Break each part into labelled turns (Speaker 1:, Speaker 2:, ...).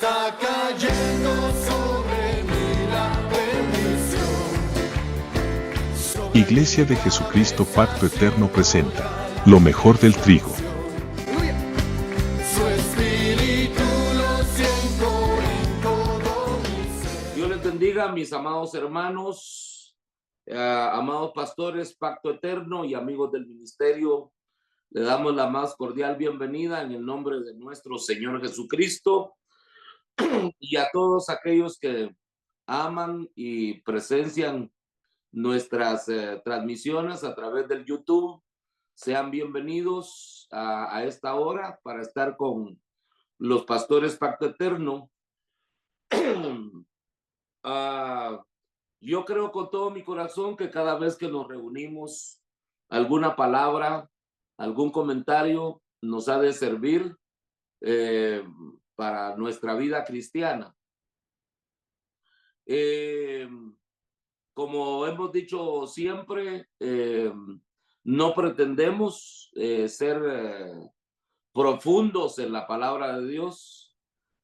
Speaker 1: Está cayendo sobre mí la bendición.
Speaker 2: Iglesia de Jesucristo Pacto Eterno presenta lo mejor del trigo.
Speaker 1: Su espíritu lo siento en todo mi ser.
Speaker 3: Dios les bendiga, mis amados hermanos, amados pastores, Pacto Eterno y amigos del ministerio. Le damos la más cordial bienvenida en el nombre de nuestro Señor Jesucristo y a todos aquellos que aman y presencian nuestras transmisiones a través del YouTube. Sean bienvenidos a esta hora para estar con los pastores Pacto Eterno. Yo creo con todo mi corazón que cada vez que nos reunimos, alguna palabra, algún comentario nos ha de servir para nuestra vida cristiana. Como hemos dicho siempre, no pretendemos ser profundos en la palabra de Dios,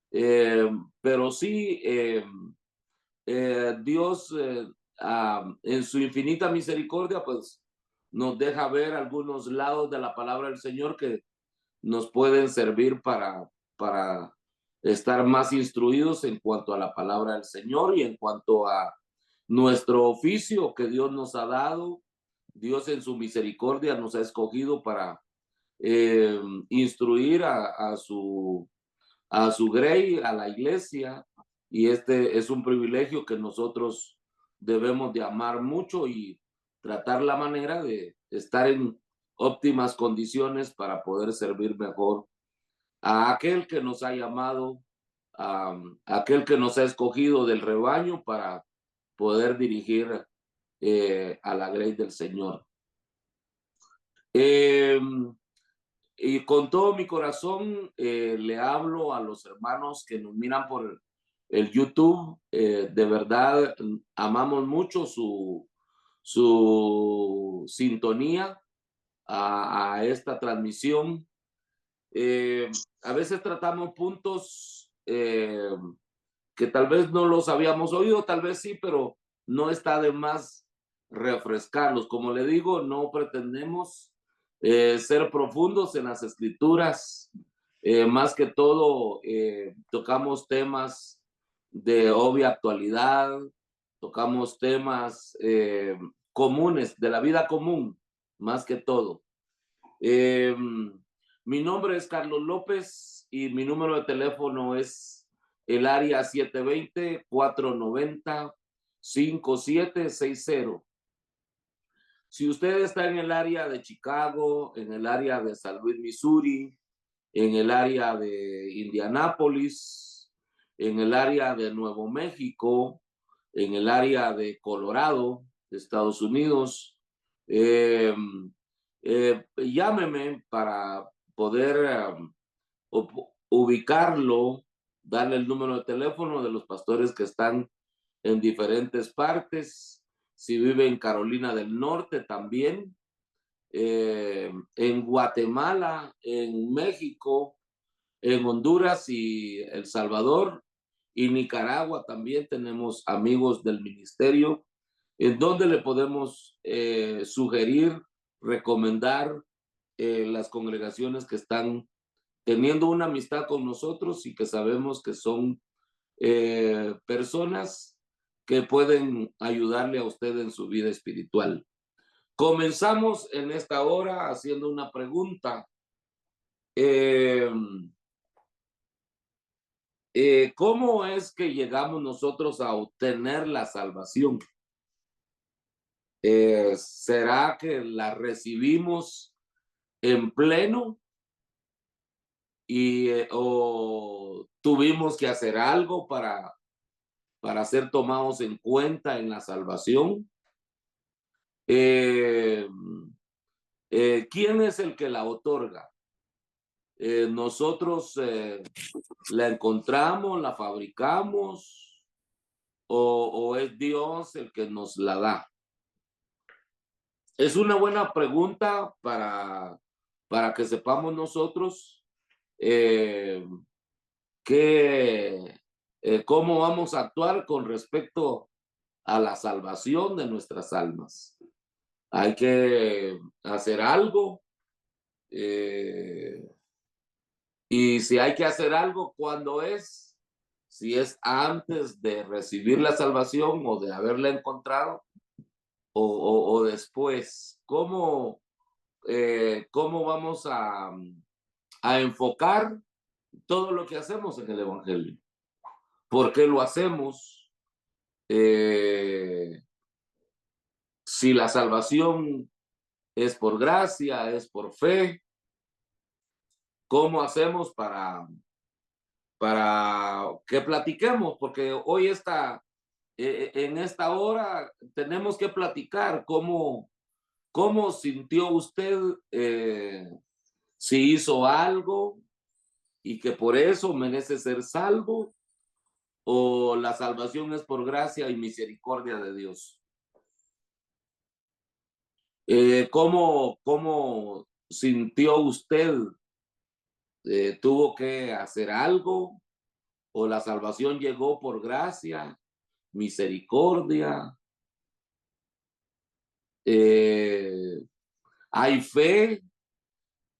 Speaker 3: pero sí Dios en su infinita misericordia pues nos deja ver algunos lados de la palabra del Señor que nos pueden servir para estar más instruidos en cuanto a la palabra del Señor y en cuanto a nuestro oficio que Dios nos ha dado. Dios en su misericordia nos ha escogido para instruir a su grey, a la iglesia, y este es un privilegio que nosotros debemos de amar mucho y tratar la manera de estar en óptimas condiciones para poder servir mejor a aquel que nos ha llamado, a aquel que nos ha escogido del rebaño para poder dirigir a la grey del Señor. Y con todo mi corazón le hablo a los hermanos que nos miran por el YouTube. De verdad, amamos mucho su sintonía a esta transmisión. A veces tratamos puntos que tal vez no los habíamos oído, tal vez sí, pero no está de más refrescarlos. Como le digo, no pretendemos ser profundos en las escrituras. Más que todo, tocamos temas de obvia actualidad, tocamos temas comunes, de la vida común, más que todo. Mi nombre es Carlos López y mi número de teléfono es el área 720-490-5760. Si usted está en el área de Chicago, en el área de San Luis, Missouri, en el área de Indianápolis, en el área de Nuevo México, en el área de Colorado, de Estados Unidos, llámeme para poder ubicarlo, darle el número de teléfono de los pastores que están en diferentes partes. Si vive en Carolina del Norte también, en Guatemala, en México, en Honduras y El Salvador y Nicaragua también tenemos amigos del ministerio en donde le podemos sugerir, recomendar las congregaciones que están teniendo una amistad con nosotros y que sabemos que son personas que pueden ayudarle a usted en su vida espiritual. Comenzamos en esta hora haciendo una pregunta. ¿Cómo es que llegamos nosotros a obtener la salvación? ¿Será que la recibimos en pleno o tuvimos que hacer algo para ser tomados en cuenta en la salvación? ¿Quién es el que la otorga? ¿Nosotros la encontramos, la fabricamos o es Dios el que nos la da? Es una buena pregunta para que sepamos nosotros qué cómo vamos a actuar con respecto a la salvación de nuestras almas. Hay que hacer algo, y si hay que hacer algo, ¿cuándo es? Si es antes de recibir la salvación o de haberla encontrado, o después. ¿Cómo vamos a enfocar todo lo que hacemos en el Evangelio? ¿Por qué lo hacemos? Si la salvación es por gracia, es por fe, ¿cómo hacemos para que platiquemos? Porque hoy en esta hora tenemos que platicar cómo sintió usted, si hizo algo y que por eso merece ser salvo, o la salvación es por gracia y misericordia de Dios. ¿Cómo sintió usted? ¿Tuvo que hacer algo? ¿O la salvación llegó por gracia, misericordia? ¿Hay fe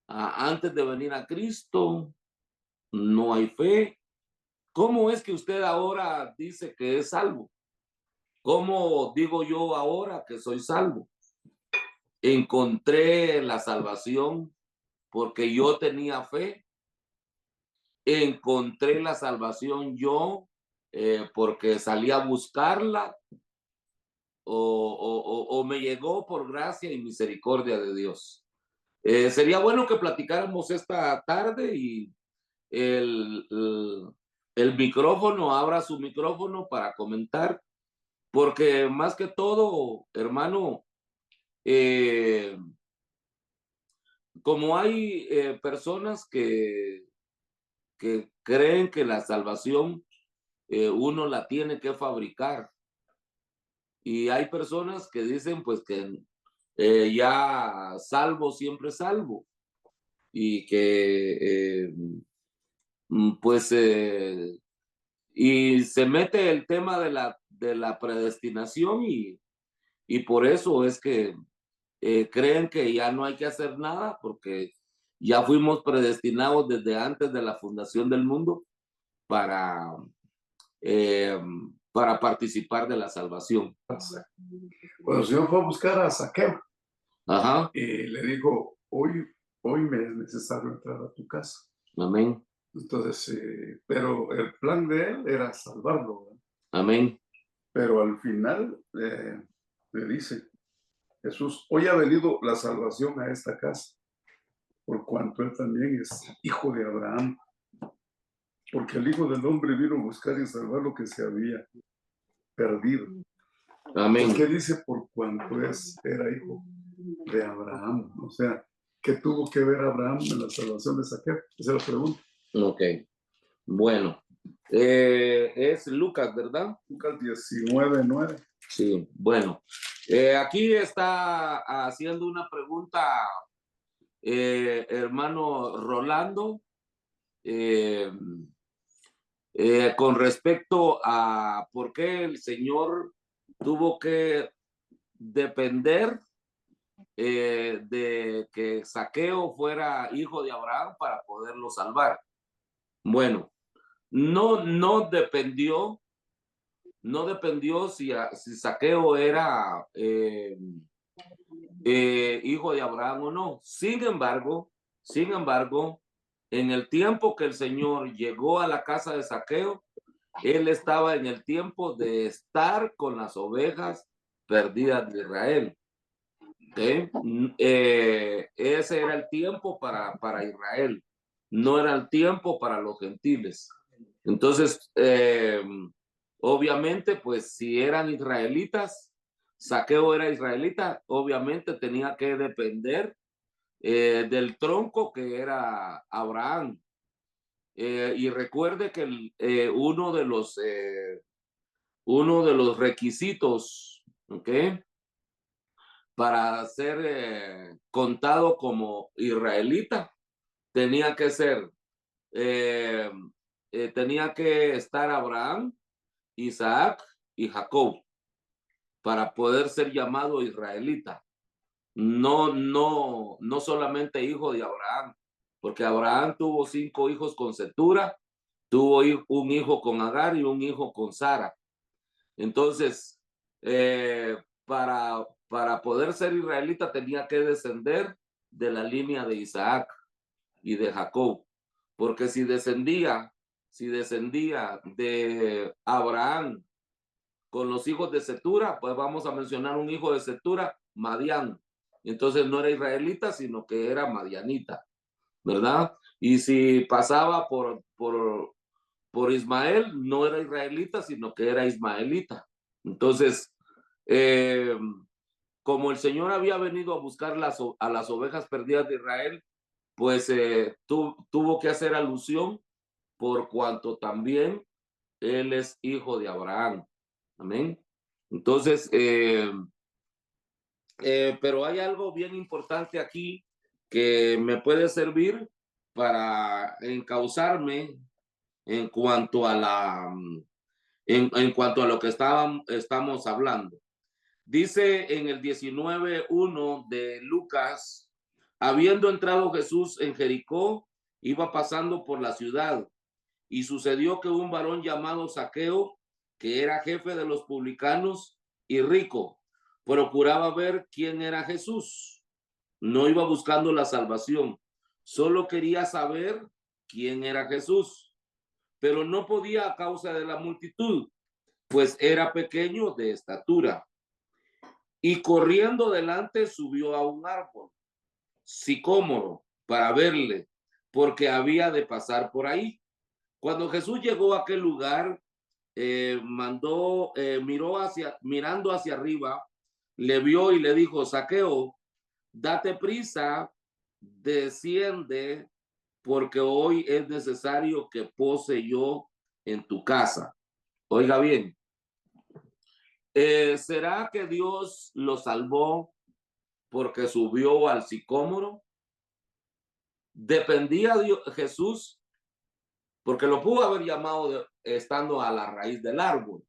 Speaker 3: antes de venir a Cristo? ¿No hay fe? ¿Cómo es que usted ahora dice que es salvo? ¿Cómo digo yo ahora que soy salvo? Encontré la salvación porque yo tenía fe. Encontré la salvación yo porque salí a buscarla, o me llegó por gracia y misericordia de Dios. Sería bueno que platicáramos esta tarde y el, el, el micrófono, abra su micrófono para comentar, porque más que todo, hermano, como hay personas que creen que la salvación uno la tiene que fabricar, y hay personas que dicen pues que ya salvo, siempre salvo, y que pues y se mete el tema de la predestinación, y por eso es que creen que ya no hay que hacer nada porque ya fuimos predestinados desde antes de la fundación del mundo para, eh, para participar de la salvación.
Speaker 4: Cuando el Señor fue a buscar a Saqueo,
Speaker 3: Ajá,
Speaker 4: le dijo, hoy me es necesario entrar a tu casa.
Speaker 3: amén,
Speaker 4: Entonces, pero el plan de él era salvarlo, ¿verdad?
Speaker 3: amén,
Speaker 4: Pero al final le dice, Jesús, hoy ha venido la salvación a esta casa, por cuanto él también es hijo de Abraham, porque el Hijo del Hombre vino a buscar y salvar lo que se había perdido.
Speaker 3: amén.
Speaker 4: ¿Por qué dice por cuanto era hijo de Abraham? O sea, ¿qué tuvo que ver Abraham en la salvación de Saqueo? Esa es la pregunta.
Speaker 3: Ok, bueno, es Lucas, ¿verdad?
Speaker 4: Lucas 19:9.
Speaker 3: Sí, bueno, aquí está haciendo una pregunta, hermano Rolando, con respecto a por qué el Señor tuvo que depender de que Saqueo fuera hijo de Abraham para poderlo salvar. Bueno, no dependió si Saqueo era hijo de Abraham o no. Sin embargo, en el tiempo que el Señor llegó a la casa de Saqueo, él estaba en el tiempo de estar con las ovejas perdidas de Israel. ¿Okay? Ese era el tiempo para Israel, no era el tiempo para los gentiles. Entonces, obviamente, pues si eran israelitas, Saqueo era israelita, obviamente tenía que depender del tronco que era Abraham. Y recuerde que uno de los requisitos, ¿okay?, para ser contado como israelita, tenía que ser tenía que estar Abraham, Isaac y Jacob para poder ser llamado israelita. No solamente hijo de Abraham, porque Abraham tuvo 5 hijos con Cetura, tuvo un hijo con Agar y un hijo con Sara. Entonces, para poder ser israelita tenía que descender de la línea de Isaac y de Jacob, porque si descendía de Abraham con los hijos de Cetura, pues vamos a mencionar un hijo de Cetura, Madián. Entonces no era israelita, sino que era madianita, ¿verdad? Y si pasaba por Ismael, no era israelita, sino que era ismaelita. Entonces, como el Señor había venido a buscar a las ovejas perdidas de Israel, pues tuvo que hacer alusión por cuanto también él es hijo de Abraham. Amén. Entonces, pero hay algo bien importante aquí que me puede servir para encauzarme en cuanto a en cuanto a lo que estamos hablando. Dice en el 19:1 de Lucas, habiendo entrado Jesús en Jericó, iba pasando por la ciudad, y sucedió que un varón llamado Zaqueo, que era jefe de los publicanos y rico, procuraba ver quién era Jesús. No iba buscando la salvación, solo quería saber quién era Jesús, pero no podía a causa de la multitud, pues era pequeño de estatura. Y corriendo delante subió a un árbol sicómoro para verle, porque había de pasar por ahí. Cuando Jesús llegó a aquel lugar, mirando hacia arriba, le vio y le dijo: Zaqueo, date prisa, desciende, porque hoy es necesario que pose yo en tu casa. Oiga bien, ¿será que Dios lo salvó porque subió al sicómoro? ¿Dependía Jesús? Porque lo pudo haber llamado estando a la raíz del árbol.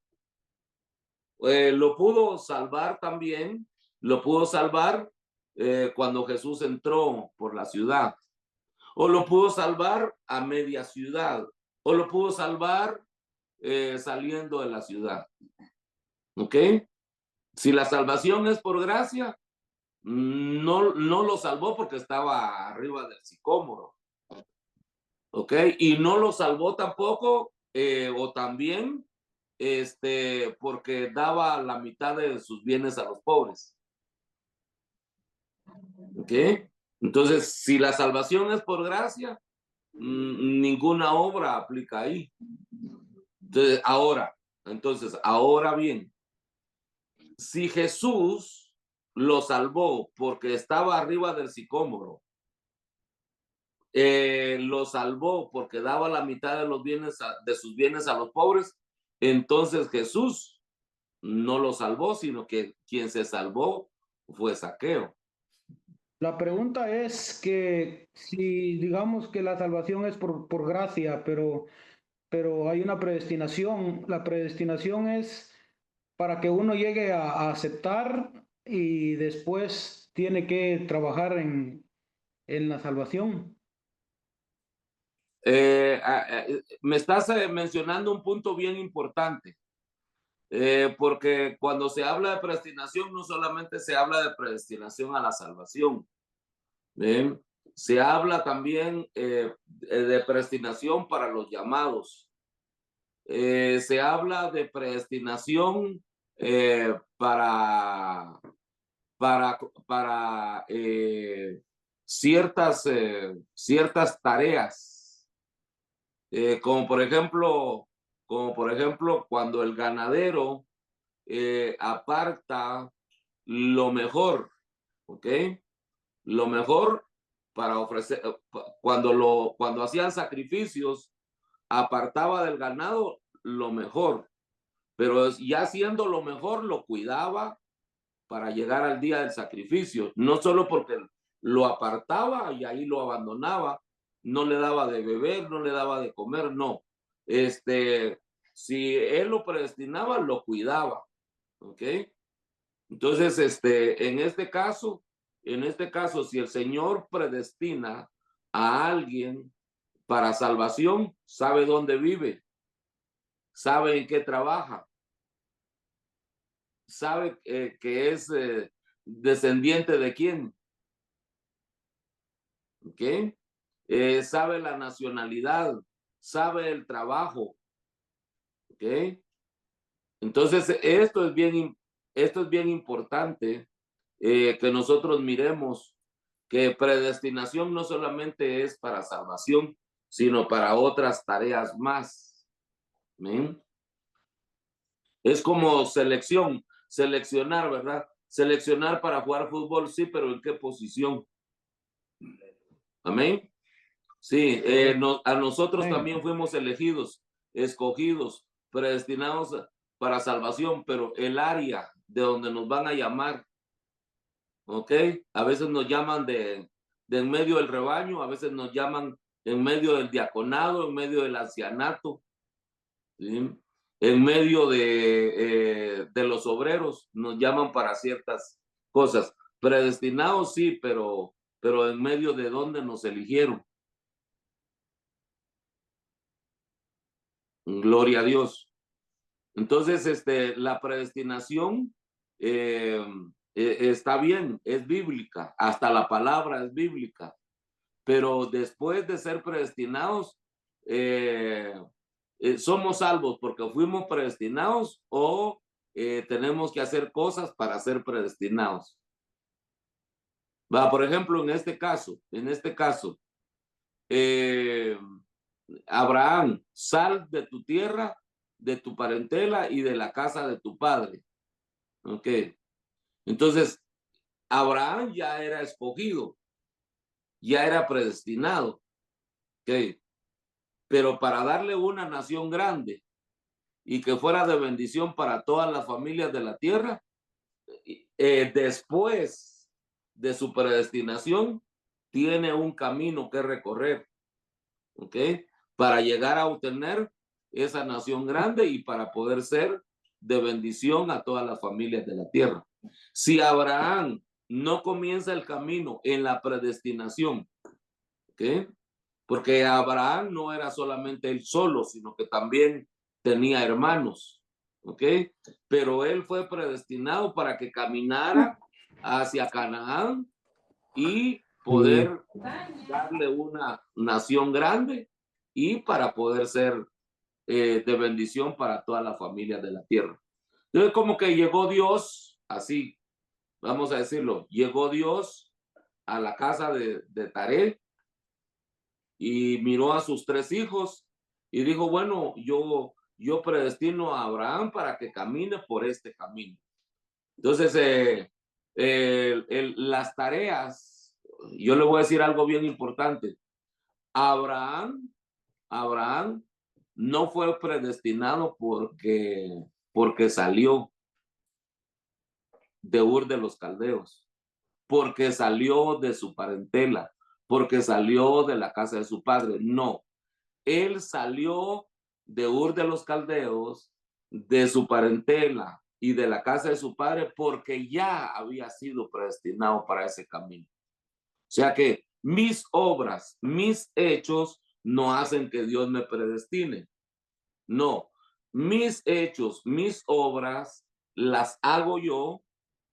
Speaker 3: Lo pudo salvar también, lo pudo salvar cuando Jesús entró por la ciudad, o lo pudo salvar a media ciudad, o lo pudo salvar saliendo de la ciudad. ¿Ok? Si la salvación es por gracia, no lo salvó porque estaba arriba del sicómoro. ¿Ok? Y no lo salvó tampoco, o también, porque daba la mitad de sus bienes a los pobres. ¿Ok? Entonces, si la salvación es por gracia, ninguna obra aplica ahí. Entonces, ahora bien, si Jesús lo salvó porque estaba arriba del sicómoro, lo salvó porque daba la mitad de los bienes de sus bienes a los pobres, entonces Jesús no lo salvó, sino que quien se salvó fue Zaqueo.
Speaker 5: La pregunta es que si digamos que la salvación es por gracia, pero hay una predestinación, la predestinación es para que uno llegue a aceptar y después tiene que trabajar en la salvación.
Speaker 3: Me estás mencionando un punto bien importante, porque cuando se habla de predestinación, no solamente se habla de predestinación a la salvación, ¿ven? Se habla también de predestinación para los llamados. Se habla de predestinación para ciertas tareas, como por ejemplo cuando el ganadero aparta lo mejor, ¿ok? Lo mejor para ofrecer, cuando hacían sacrificios, apartaba del ganado lo mejor, pero ya siendo lo mejor, lo cuidaba para llegar al día del sacrificio, no solo porque lo apartaba y ahí lo abandonaba, no le daba de beber, no le daba de comer, no, si él lo predestinaba, lo cuidaba, ¿ok? Entonces, en este caso, si el Señor predestina a alguien para salvación, sabe dónde vive, sabe en qué trabaja, sabe que es descendiente de quién, ¿ok? Sabe la nacionalidad, sabe el trabajo, ¿ok? Entonces, esto es bien importante que nosotros miremos que predestinación no solamente es para salvación, sino para otras tareas más. ¿Amén? Es como seleccionar, ¿verdad? Seleccionar para jugar fútbol, sí, pero ¿en qué posición? Amén. Sí, a nosotros también fuimos elegidos, escogidos, predestinados para salvación, pero el área de donde nos van a llamar, ¿ok? A veces nos llaman de en medio del rebaño, a veces nos llaman en medio del diaconado, en medio del ancianato, ¿sí? En medio de los obreros, nos llaman para ciertas cosas. Predestinados, sí, pero en medio de donde nos eligieron. Gloria a Dios. Entonces, la predestinación está bien, es bíblica, hasta la palabra es bíblica, pero después de ser predestinados, somos salvos porque fuimos predestinados o tenemos que hacer cosas para ser predestinados. Va, por ejemplo, en este caso, Abraham, sal de tu tierra, de tu parentela y de la casa de tu padre. Ok. Entonces, Abraham ya era escogido, ya era predestinado. Ok. Pero para darle una nación grande y que fuera de bendición para todas las familias de la tierra, después de su predestinación, tiene un camino que recorrer. ¿Ok? Para llegar a obtener esa nación grande y para poder ser de bendición a todas las familias de la tierra. Si Abraham no comienza el camino en la predestinación, ¿ok? Porque Abraham no era solamente él solo, sino que también tenía hermanos, ¿ok? Pero él fue predestinado para que caminara hacia Canaán y poder darle una nación grande y para poder ser de bendición para todas las familias de la tierra. Entonces, como que llegó Dios, así, vamos a decirlo, llegó Dios a la casa de Taré y miró a sus 3 hijos y dijo, bueno, yo predestino a Abraham para que camine por este camino. Entonces, las tareas, yo le voy a decir algo bien importante. Abraham no fue predestinado porque salió de Ur de los Caldeos, porque salió de su parentela, porque salió de la casa de su padre. No, él salió de Ur de los Caldeos, de su parentela y de la casa de su padre porque ya había sido predestinado para ese camino. O sea que mis obras, mis hechos no hacen que Dios me predestine. No, mis hechos, mis obras las hago yo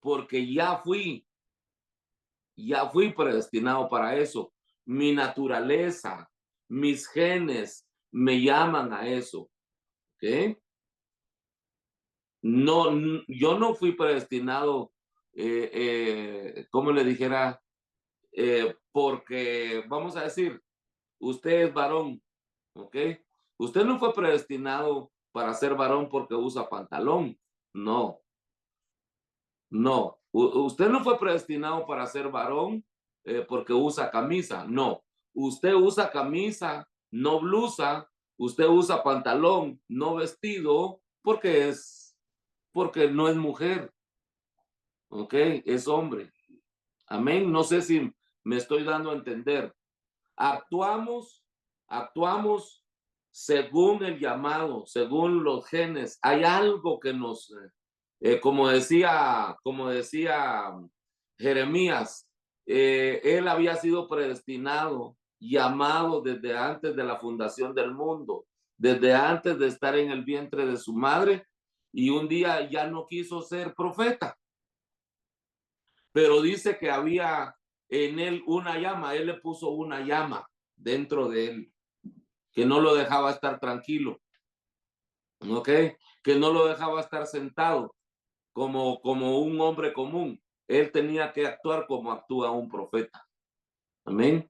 Speaker 3: porque ya fui predestinado para eso. Mi naturaleza, mis genes me llaman a eso. ¿Ok? No, yo no fui predestinado, como le dijera, porque vamos a decir, usted es varón, ¿ok? Usted no fue predestinado para ser varón porque usa pantalón, no, no. Usted no fue predestinado para ser varón porque usa camisa, no. Usted usa camisa, no blusa, usted usa pantalón, no vestido, porque no es mujer, ¿ok? Es hombre. Amén. No sé si me estoy dando a entender. Actuamos según el llamado, según los genes, hay algo que nos, como decía Jeremías, él había sido predestinado, llamado desde antes de la fundación del mundo, desde antes de estar en el vientre de su madre, y un día ya no quiso ser profeta. Pero dice que había en él una llama, él le puso una llama dentro de él, que no lo dejaba estar tranquilo, ¿ok? Que no lo dejaba estar sentado como un hombre común. Él tenía que actuar como actúa un profeta. Amén.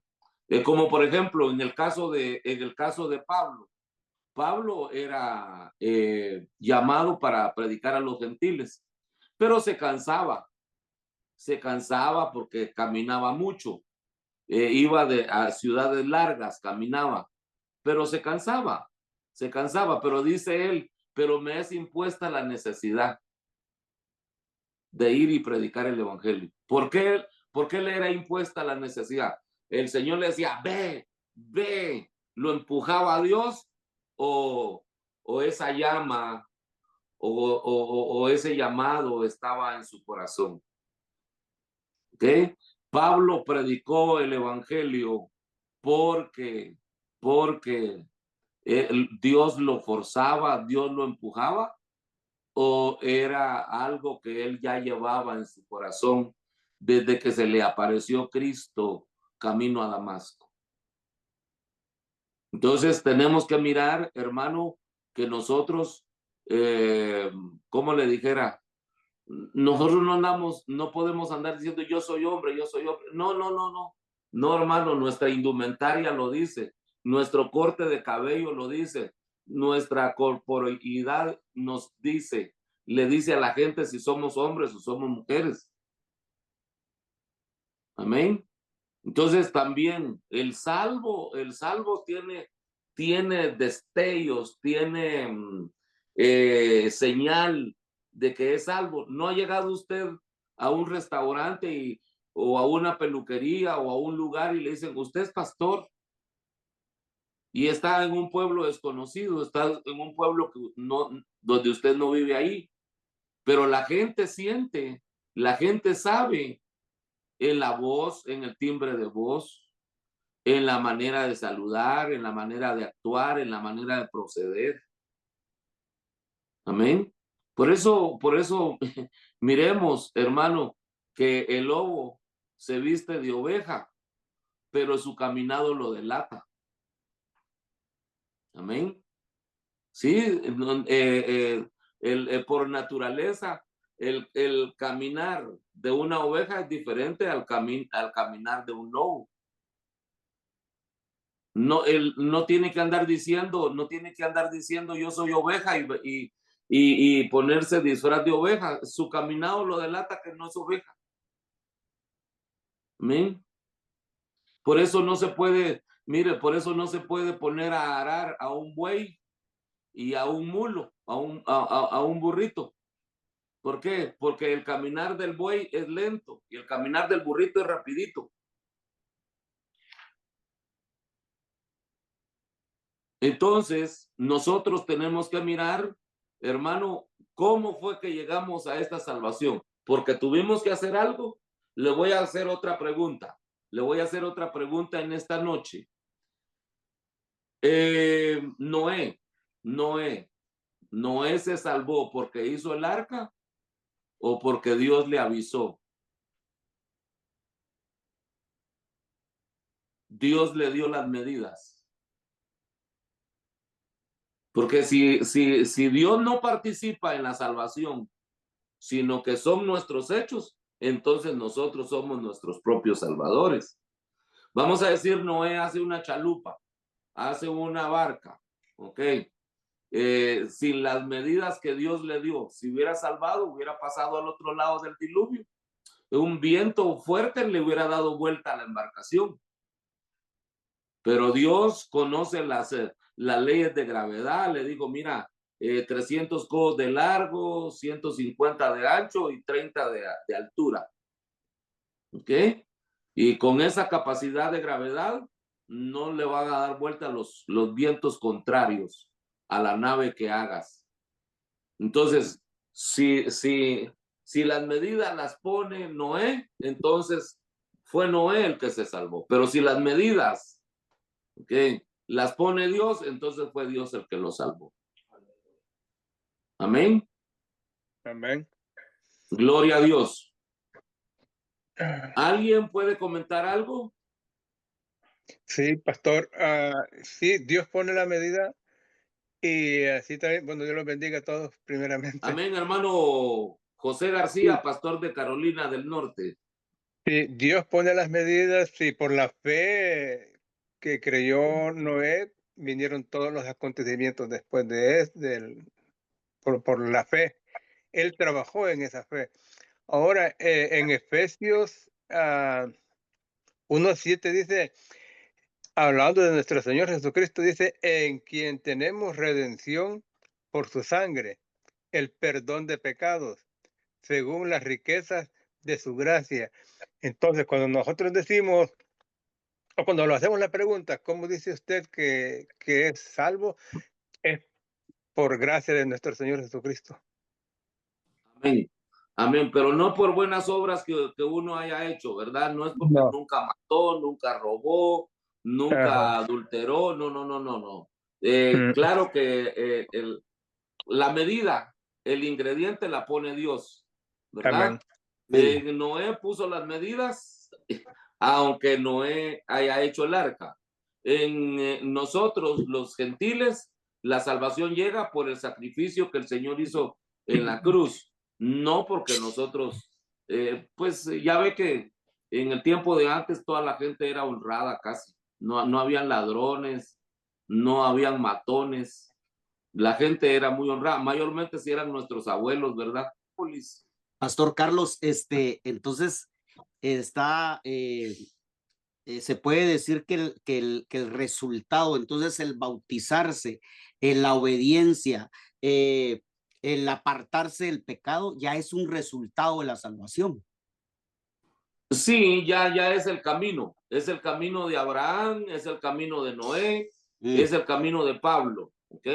Speaker 3: Como por ejemplo, en el caso de Pablo. Pablo era llamado para predicar a los gentiles, pero se cansaba porque caminaba mucho, iba a ciudades largas, caminaba, pero se cansaba, pero dice él, pero me es impuesta la necesidad de ir y predicar el evangelio. ¿Por qué le era impuesta la necesidad? El Señor le decía, ve, lo empujaba a Dios, o esa llama o ese llamado estaba en su corazón. ¿Ok? Pablo predicó el evangelio porque Dios lo forzaba, Dios lo empujaba, o era algo que él ya llevaba en su corazón desde que se le apareció Cristo camino a Damasco. Entonces tenemos que mirar, hermano, que nosotros, como le dijera, nosotros no podemos andar diciendo yo soy hombre. No, hermano, nuestra indumentaria lo dice, nuestro corte de cabello lo dice, nuestra corporalidad nos dice, le dice a la gente si somos hombres o somos mujeres. Amén. Entonces también el salvo tiene destellos, tiene señal de que es salvo. ¿No ha llegado usted a un restaurante o a una peluquería o a un lugar y le dicen, usted es pastor? Y está en un pueblo desconocido, está en un pueblo donde usted no vive ahí, pero la gente siente, la gente sabe en la voz, en el timbre de voz, en la manera de saludar, en la manera de actuar, en la manera de proceder. Amén. Por eso, miremos, hermano, que el lobo se viste de oveja, pero su caminado lo delata. Amén. Sí, por naturaleza, el caminar de una oveja es diferente al caminar de un lobo. No, él no tiene que andar diciendo yo soy oveja y ponerse disfraz de oveja. Su caminado lo delata que no es oveja. ¿Amén? Por eso no se puede, por eso no se puede poner a arar a un buey y a un mulo, a un burrito. ¿Por qué? Porque el caminar del buey es lento y el caminar del burrito es rapidito. Entonces, nosotros tenemos que mirar, hermano, cómo fue que llegamos a esta salvación. Porque tuvimos que hacer algo. Le voy a hacer otra pregunta. En esta noche. Noé se salvó porque hizo el arca o porque Dios le avisó. Dios le dio las medidas. Porque si Dios no participa en la salvación, sino que son nuestros hechos, entonces nosotros somos nuestros propios salvadores. Vamos a decir, Noé hace una chalupa, hace una barca, ¿ok? Sin las medidas que Dios le dio, si hubiera salvado, hubiera pasado al otro lado del diluvio. Un viento fuerte le hubiera dado vuelta a la embarcación. Pero Dios conoce las leyes de gravedad. Le digo, mira, 300 codos de largo, 150 de ancho y 30 de altura. ¿Ok? Y con esa capacidad de gravedad, no le van a dar vuelta los vientos contrarios a la nave que hagas. Entonces, si las medidas las pone Noé, entonces fue Noé el que se salvó. Pero si las medidas, okay, las pone Dios, entonces fue Dios el que lo salvó. Amén.
Speaker 6: Amén.
Speaker 3: Gloria a Dios. ¿Alguien puede comentar algo?
Speaker 6: Sí, pastor. Sí, Dios pone la medida y así también, bueno, Dios los bendiga a todos primeramente.
Speaker 3: Amén, hermano José García, pastor de Carolina del Norte.
Speaker 6: Sí, Dios pone las medidas y por la fe que creyó Noé vinieron todos los acontecimientos después por la fe. Él trabajó en esa fe. Ahora, en Efesios 1:7 dice, hablando de nuestro Señor Jesucristo, dice, en quien tenemos redención por su sangre, el perdón de pecados, según las riquezas de su gracia. Entonces, cuando nosotros decimos, o cuando lo hacemos la pregunta, ¿cómo dice usted que es salvo? Es por gracia de nuestro Señor Jesucristo.
Speaker 3: Amén. Amén, pero no por buenas obras que uno haya hecho, ¿verdad? No es porque
Speaker 6: No.
Speaker 3: nunca mató, nunca robó, nunca adulteró, no. Claro que la medida, el ingrediente la pone Dios, ¿verdad? Noé puso las medidas, aunque Noé haya hecho el arca. En nosotros, los gentiles, la salvación llega por el sacrificio que el Señor hizo en la cruz, no porque nosotros, pues ya ve que en el tiempo de antes toda la gente era honrada casi, no habían ladrones, no habían matones, la gente era muy honrada, mayormente si eran nuestros abuelos, ¿verdad?
Speaker 7: Pastor Carlos, entonces está, se puede decir que el resultado, entonces el bautizarse, la obediencia, el apartarse del pecado, ya es un resultado de la salvación.
Speaker 3: Sí, ya es el camino de Abraham, es el camino de Noé, es el camino de Pablo, ¿ok?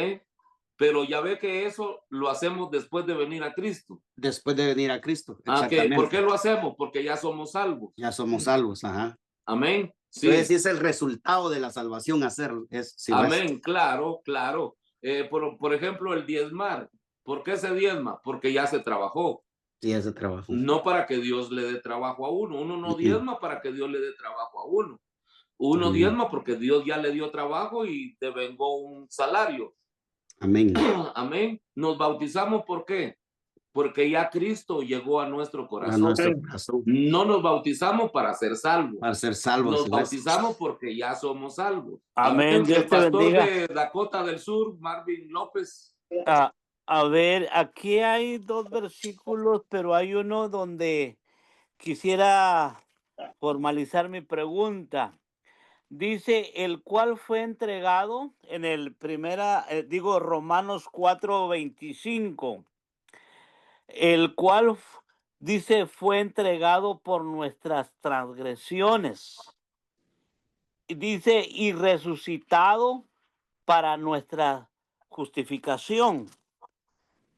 Speaker 3: Pero ya ve que eso lo hacemos después de venir a Cristo.
Speaker 7: Después de venir a Cristo,
Speaker 3: exactamente. ¿Por qué lo hacemos? Porque ya somos salvos.
Speaker 7: Ya somos salvos, ajá.
Speaker 3: Amén. Sí.
Speaker 7: Entonces sí es el resultado de la salvación hacerlo.
Speaker 3: Amén, claro. Por ejemplo, el diezmar. ¿Por qué se diezma? Porque ya se trabajó.
Speaker 7: Sí, ya se trabajó.
Speaker 3: No para que Dios le dé trabajo a uno. Uno no diezma para que Dios le dé trabajo a uno. Uno diezma porque Dios ya le dio trabajo y te vengó un salario.
Speaker 7: Amén.
Speaker 3: Amén. Nos bautizamos, ¿por qué? Porque ya Cristo llegó a nuestro corazón. No nos bautizamos para ser salvos.
Speaker 7: Para ser salvos.
Speaker 3: Nos bautizamos porque ya somos salvos.
Speaker 8: Amén.
Speaker 3: El pastor de Dakota del Sur, Marvin López.
Speaker 8: A ver, aquí hay dos versículos, pero hay uno donde quisiera formalizar mi pregunta. Dice, el cual fue entregado en el Romanos 4:25, el cual dice fue entregado por nuestras transgresiones. Dice, y resucitado para nuestra justificación.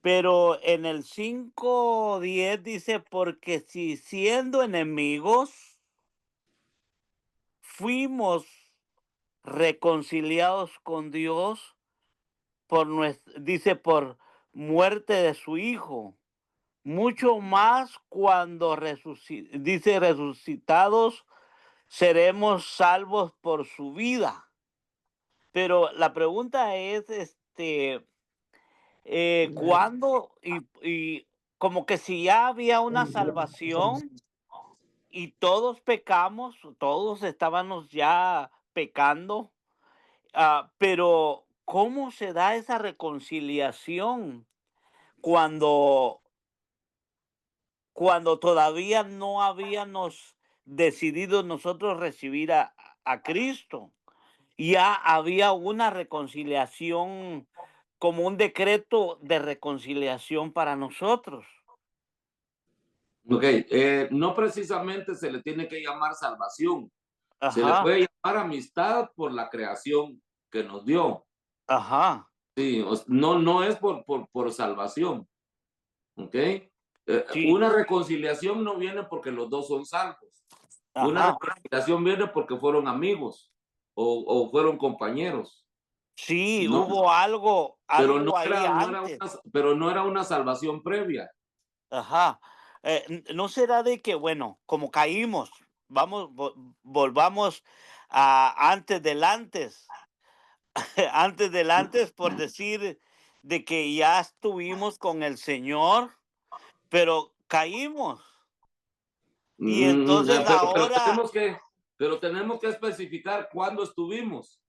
Speaker 8: Pero en el 5:10 dice, porque si siendo enemigos fuimos reconciliados con Dios por muerte de su Hijo, mucho más cuando resucitados seremos salvos por su vida. Pero la pregunta es, ¿cuándo? Y como que si ya había una salvación y todos pecamos, todos estábamos ya pecando, pero ¿cómo se da esa reconciliación cuando todavía no habíamos decidido nosotros recibir a Cristo? Ya había una reconciliación, como un decreto de reconciliación para nosotros.
Speaker 3: Ok, no precisamente se le tiene que llamar salvación, Se le
Speaker 8: Ajá,
Speaker 3: puede llamar amistad por la creación que nos dio.
Speaker 8: ajá,
Speaker 3: Sí, no es por salvación. ¿Ok?
Speaker 8: sí,
Speaker 3: Una reconciliación no viene porque los dos son salvos. Una
Speaker 8: ajá.
Speaker 3: reconciliación viene porque fueron amigos o fueron compañeros.
Speaker 8: Sí,
Speaker 3: No,
Speaker 8: hubo algo,
Speaker 3: pero no
Speaker 8: algo ahí
Speaker 3: era,
Speaker 8: antes.
Speaker 3: pero no era una salvación previa.
Speaker 8: Ajá. ¿No será de que, bueno, como caímos, volvamos a antes del antes, antes del antes, por decir de que ya estuvimos con el Señor, pero caímos. Y entonces
Speaker 3: Pero,
Speaker 8: ahora,
Speaker 3: pero tenemos que especificar cuándo estuvimos.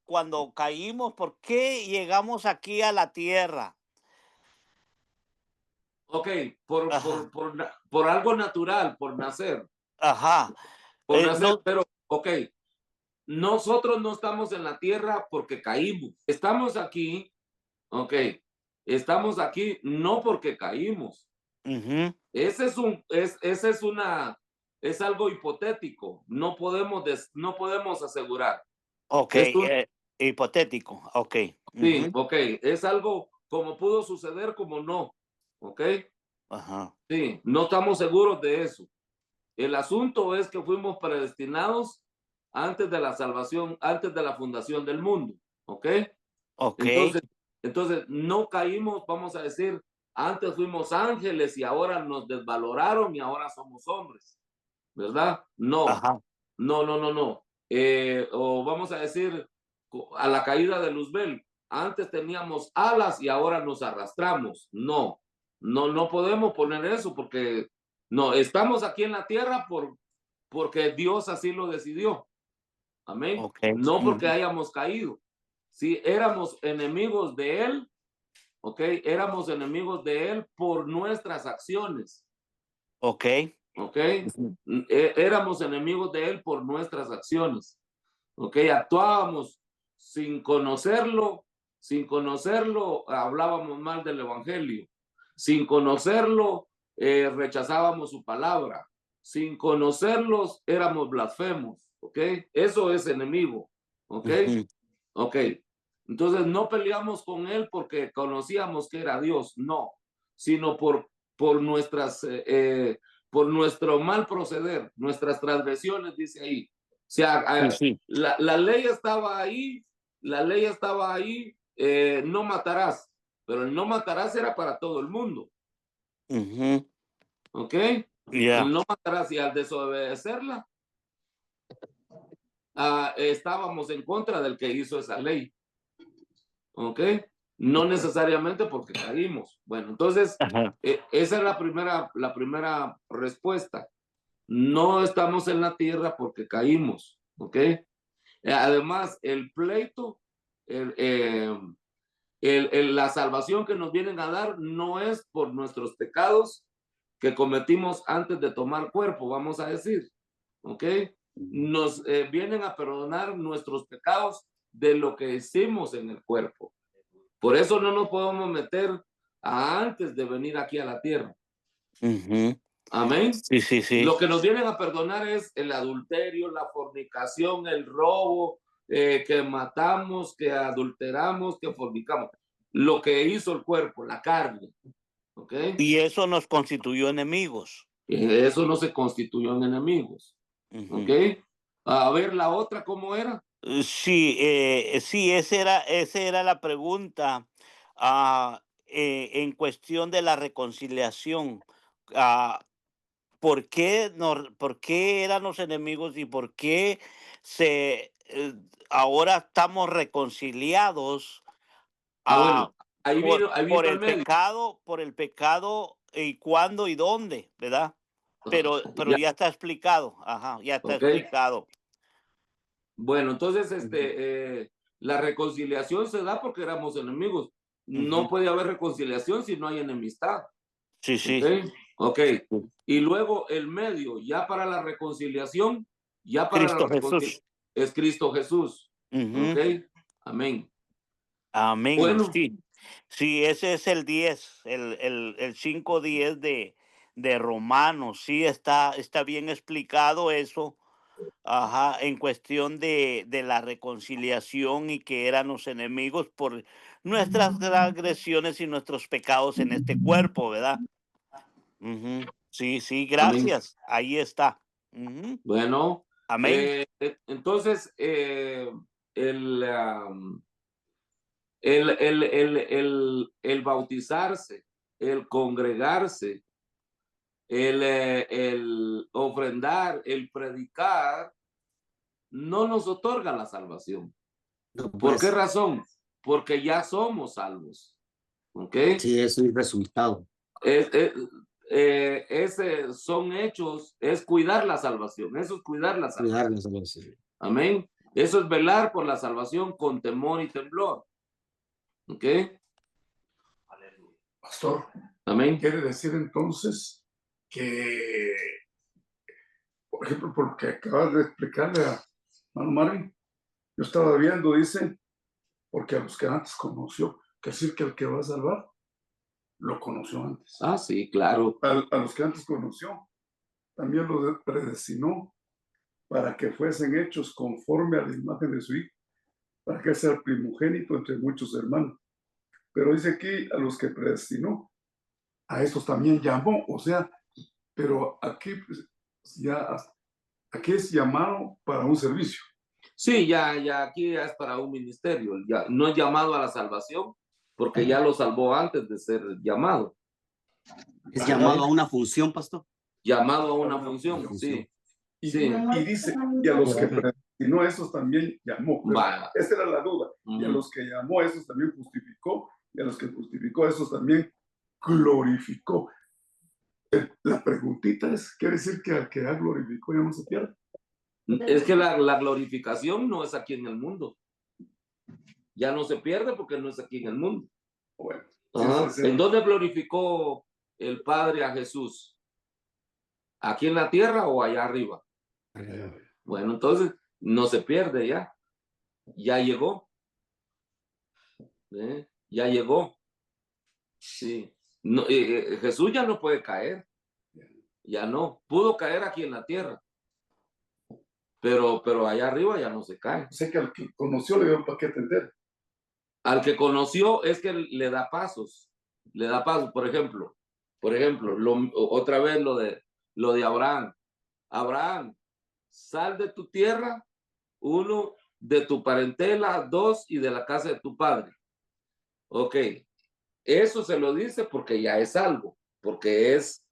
Speaker 8: cuando caímos, ¿por qué llegamos aquí a la tierra?
Speaker 3: Ok,
Speaker 8: Ajá,
Speaker 3: por algo natural, por nacer.
Speaker 8: ajá.
Speaker 3: Por nacer,
Speaker 8: No,
Speaker 3: pero, ok, nosotros no estamos en la tierra porque caímos. Estamos aquí, ok, estamos aquí no porque caímos.
Speaker 8: ujú,
Speaker 3: Ese es es algo hipotético. No podemos asegurar.
Speaker 8: ok,
Speaker 3: Es un,
Speaker 8: hipotético, ok.
Speaker 3: sí,
Speaker 8: Ujú,
Speaker 3: ok, es algo como pudo suceder, como no. Ok,
Speaker 8: ajá,
Speaker 3: sí, no estamos seguros de eso. El asunto es que fuimos predestinados antes de la salvación, antes de la fundación del mundo. ¿Ok?
Speaker 8: ok,
Speaker 3: Entonces, no caímos, vamos a decir, antes fuimos ángeles y ahora nos desvaloraron y ahora somos hombres, ¿verdad? No,
Speaker 8: ajá,
Speaker 3: no. O vamos a decir, a la caída de Luzbel, antes teníamos alas y ahora nos arrastramos. No podemos poner eso porque no, estamos aquí en la tierra porque Dios así lo decidió. Amén.
Speaker 8: ok,
Speaker 3: No porque
Speaker 8: ujú,
Speaker 3: hayamos caído. Si éramos enemigos de Él, ¿ok? Éramos enemigos de Él por nuestras acciones,
Speaker 8: ok,
Speaker 3: ¿ok?
Speaker 8: ujú,
Speaker 3: Éramos enemigos de Él por nuestras acciones, ¿ok? Actuábamos sin conocerlo, hablábamos mal del Evangelio, sin conocerlo, rechazábamos su palabra, sin conocerlos, éramos blasfemos, ¿ok? Eso es enemigo, ¿ok?
Speaker 8: ujú,
Speaker 3: Ok, entonces no peleamos con él porque conocíamos que era Dios, no, sino por por nuestro mal proceder, nuestras transgresiones, dice ahí. O sea,
Speaker 8: sí, sí,
Speaker 3: la ley estaba ahí, no matarás, pero el no matarás era para todo el mundo,
Speaker 8: ujú,
Speaker 3: ¿ok? El
Speaker 8: ya,
Speaker 3: no matarás y al desobedecerla, estábamos en contra del que hizo esa ley. ¿Ok? No necesariamente porque caímos. Bueno, entonces,
Speaker 8: ajá,
Speaker 3: esa es la primera respuesta. No estamos en la tierra porque caímos, ¿ok? Además, el pleito, el, eh, la salvación que nos vienen a dar no es por nuestros pecados que cometimos antes de tomar cuerpo, vamos a decir, ¿ok? Nos vienen a perdonar nuestros pecados de lo que hicimos en el cuerpo. Por eso no nos podemos meter antes de venir aquí a la tierra.
Speaker 8: ujú,
Speaker 3: Amén.
Speaker 8: sí, sí, sí,
Speaker 3: Lo que nos vienen a perdonar es el adulterio, la fornicación, el robo, que matamos, que adulteramos, que fornicamos. Lo que hizo el cuerpo, la carne. ¿Ok?
Speaker 8: y eso nos constituyó enemigos.
Speaker 3: Eso no se constituyó en enemigos. ¿Ok?
Speaker 8: Ujú.
Speaker 3: A ver, la otra, ¿cómo era?
Speaker 8: Sí, sí, esa era la pregunta en cuestión de la reconciliación. Ah, ¿por qué eran los enemigos y por qué ahora estamos reconciliados ah,
Speaker 3: Bueno, ahí vino el medio.
Speaker 8: por el pecado y cuándo y dónde, ¿verdad? Pero
Speaker 3: Ya,
Speaker 8: ya está explicado, ajá, ya está
Speaker 3: ¿ok?
Speaker 8: explicado.
Speaker 3: Bueno, entonces,
Speaker 8: Ujú.
Speaker 3: la reconciliación se da porque éramos enemigos. No
Speaker 8: Ujú.
Speaker 3: puede haber reconciliación si no hay enemistad.
Speaker 8: Sí,
Speaker 3: ¿Ok?
Speaker 8: sí.
Speaker 3: Ok. Y luego el medio, ya para la reconciliación, ya para la
Speaker 8: Cristo
Speaker 3: reconciliación,
Speaker 8: Jesús.
Speaker 3: es Cristo Jesús. ¿Ok?
Speaker 8: Ujú.
Speaker 3: Amén.
Speaker 8: Amén.
Speaker 3: Bueno,
Speaker 8: Sí, sí, ese es el 10, el 5:10 de Romanos. Sí, está bien explicado eso. ajá, en cuestión de la reconciliación y que éramos enemigos por nuestras agresiones y nuestros pecados en este cuerpo, ¿verdad? Ujú. Sí, sí,
Speaker 3: Amén.
Speaker 8: gracias. Ahí está. Ujú.
Speaker 3: Bueno,
Speaker 8: Amén.
Speaker 3: entonces, el bautizarse, el congregarse, el ofrendar, el predicar, no nos otorga la salvación.
Speaker 7: No,
Speaker 3: ¿Por qué
Speaker 7: pues,
Speaker 3: razón? Porque ya somos salvos. ¿Ok?
Speaker 7: sí, es un resultado.
Speaker 3: Es, son hechos, es cuidar la salvación. Eso es cuidar la salvación.
Speaker 7: Cuidar la salvación.
Speaker 3: Amén. Eso es velar por la salvación con temor y temblor. ¿Ok?
Speaker 4: Pastor,
Speaker 3: Amén.
Speaker 4: quiere decir entonces que, por ejemplo, porque acabas de explicarle a hermano Marvin, yo estaba viendo, dice, porque a los que antes conoció, que decir que el que va a salvar, lo conoció antes.
Speaker 3: Ah, sí, claro.
Speaker 4: A los que antes conoció, también los predestinó para que fuesen hechos conforme a la imagen de su Hijo, para que sea el primogénito entre muchos hermanos. Pero dice aquí, a los que predestinó, a estos también llamó, o sea, pero aquí pues, ya, aquí es llamado para un servicio.
Speaker 3: Sí, ya aquí ya es para un ministerio. Ya, no es llamado a la salvación, porque ya lo salvó antes de ser llamado.
Speaker 7: Es llamado a una función, pastor.
Speaker 3: Llamado a una función, sí.
Speaker 4: Y,
Speaker 3: Sí.
Speaker 4: y dice, y a los que predestinó, a esos también llamó. Pero
Speaker 3: Va.
Speaker 4: esta era la duda. Y a los que llamó, a esos también justificó. Y a los que justificó, a esos también glorificó. La preguntita es, ¿quiere decir que al que ha glorificó ya no se pierde?
Speaker 3: Es que la glorificación no es aquí en el mundo. Ya no se pierde porque no es aquí en el mundo.
Speaker 4: Bueno,
Speaker 3: Ajá.
Speaker 4: sí, sí.
Speaker 3: ¿En dónde glorificó el Padre a Jesús? ¿Aquí en la tierra o allá arriba? Bueno, entonces no se pierde ya. Ya llegó. Ya llegó. Sí. No, Jesús ya no puede caer. Ya no. Pudo caer aquí en la tierra. Pero allá arriba ya no se cae.
Speaker 4: Sé que al que conoció le dio un paquete entero.
Speaker 3: Al que conoció es que le da pasos. Le da pasos. Por ejemplo, otra vez lo de Abraham. Abraham, sal de tu tierra, uno, de tu parentela, dos, y de la casa de tu padre. Ok, eso se lo dice porque ya es algo, porque es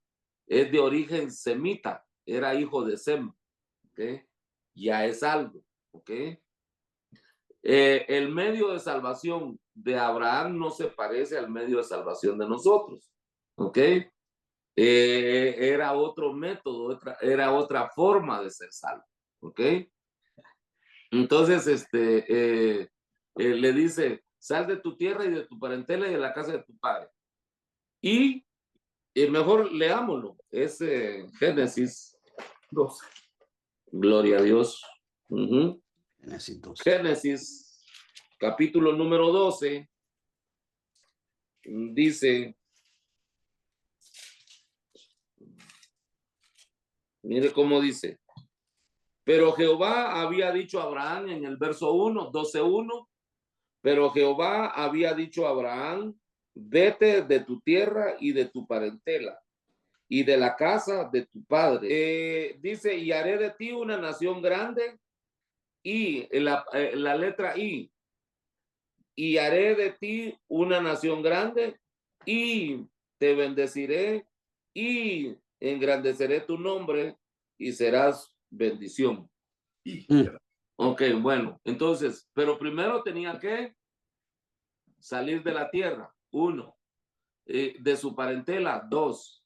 Speaker 3: de origen semita, era hijo de Sem, ¿ok? Ya es algo, ¿ok? El medio de salvación de Abraham no se parece al medio de salvación de nosotros, ¿ok? Era otro método, era otra forma de ser salvo, ¿ok? Entonces, le dice, sal de tu tierra y de tu parentela y de la casa de tu padre. Y mejor leámoslo, es Génesis 12. Gloria a Dios.
Speaker 7: Génesis 12.
Speaker 3: Génesis, capítulo número 12, dice, mire cómo dice, pero Jehová había dicho a Abraham en el verso 1, 12:1, pero Jehová había dicho a Abraham, vete de tu tierra y de tu parentela y de la casa de tu padre. Dice, y haré de ti una nación grande, y la letra I, y haré de ti una nación grande y te bendeciré y engrandeceré tu nombre y serás bendición. Ok, bueno, entonces, pero primero tenía que salir de la tierra, 1, de su parentela, 2,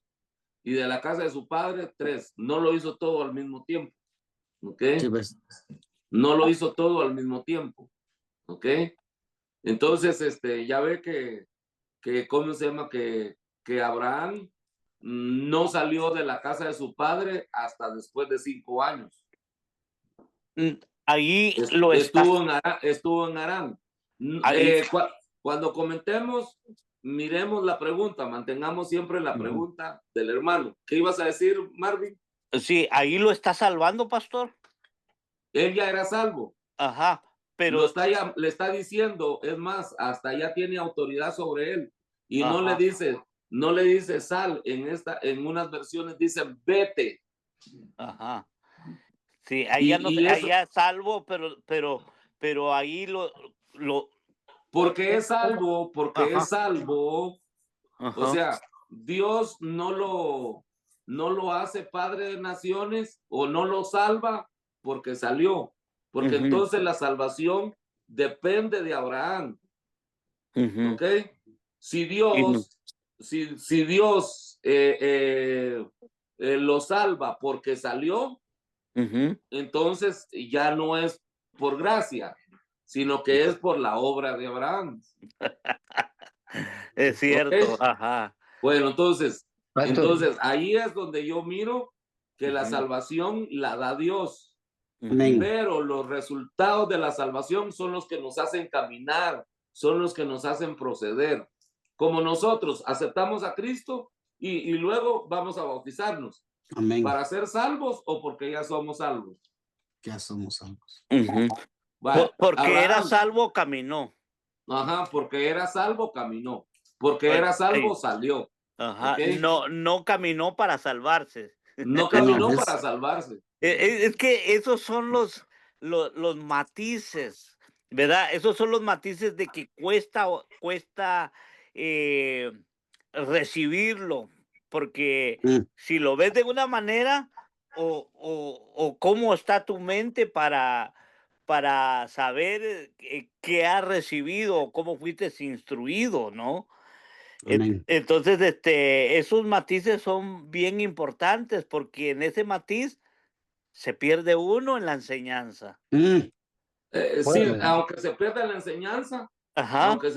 Speaker 3: y de la casa de su padre, 3. No lo hizo todo al mismo tiempo, ¿ok?
Speaker 7: Sí, pues.
Speaker 3: No lo hizo todo al mismo tiempo, ¿ok? Entonces, ya ve que ¿cómo se llama? Que Abraham no salió de la casa de su padre hasta después de 5 años.
Speaker 8: Ahí lo está.
Speaker 3: Estuvo en Harán. Cuando comentemos, miremos la pregunta, mantengamos siempre la pregunta del hermano. ¿Qué ibas a decir, Marvin?
Speaker 8: Sí, ahí lo está salvando, pastor.
Speaker 3: Él ya era salvo.
Speaker 8: Ajá,
Speaker 3: Lo
Speaker 8: pero
Speaker 3: le está diciendo, es más, hasta ya tiene autoridad sobre él. Y no
Speaker 8: ajá,
Speaker 3: le dice sal, en unas versiones dicen vete.
Speaker 8: ajá. Sí, allá no sé,
Speaker 3: Y eso,
Speaker 8: allá salvo, pero ahí lo,
Speaker 3: porque es salvo,
Speaker 8: ajá,
Speaker 3: o
Speaker 8: ajá,
Speaker 3: sea, Dios no lo hace padre de naciones o no lo salva porque salió, porque
Speaker 8: ujú,
Speaker 3: entonces la salvación depende de Abraham,
Speaker 8: ujú,
Speaker 3: ¿ok? Si
Speaker 8: y no,
Speaker 3: Dios, si Dios lo salva porque salió,
Speaker 8: ujú,
Speaker 3: entonces ya no es por gracia, sino que es por la obra de Abraham,
Speaker 8: es
Speaker 3: ¿ok?
Speaker 8: cierto, ajá,
Speaker 3: Bueno, entonces,
Speaker 5: Pastor,
Speaker 3: entonces ahí es donde yo miro que la
Speaker 8: ujú,
Speaker 3: salvación la da Dios,
Speaker 8: ujú,
Speaker 7: Amén.
Speaker 3: pero los resultados de la salvación son los que nos hacen caminar, son los que nos hacen proceder. Como nosotros aceptamos a Cristo y luego vamos a bautizarnos
Speaker 7: Amén.
Speaker 3: para ser salvos o porque ya somos salvos.
Speaker 7: Ya somos salvos.
Speaker 8: ujú.
Speaker 3: Vale,
Speaker 8: Porque era
Speaker 3: Abraham,
Speaker 8: salvo, caminó.
Speaker 3: ajá, porque era salvo, caminó. Porque
Speaker 8: Ay,
Speaker 3: era salvo,
Speaker 8: ay,
Speaker 3: salió. ¿Ok?
Speaker 8: ajá, no caminó para salvarse.
Speaker 3: No
Speaker 7: No,
Speaker 3: caminó para
Speaker 7: es
Speaker 3: salvarse.
Speaker 8: Es que esos son los matices, ¿verdad? Esos son los matices de que cuesta eh, recibirlo, porque
Speaker 7: mm,
Speaker 8: si lo ves de una manera, o cómo está tu mente para saber qué has recibido o cómo fuiste instruido, ¿no?
Speaker 7: amén.
Speaker 8: Entonces, esos matices son bien importantes porque en ese matiz se pierde uno en la enseñanza.
Speaker 7: Mm,
Speaker 3: Sí,
Speaker 5: bueno,
Speaker 8: Ajá,
Speaker 3: aunque se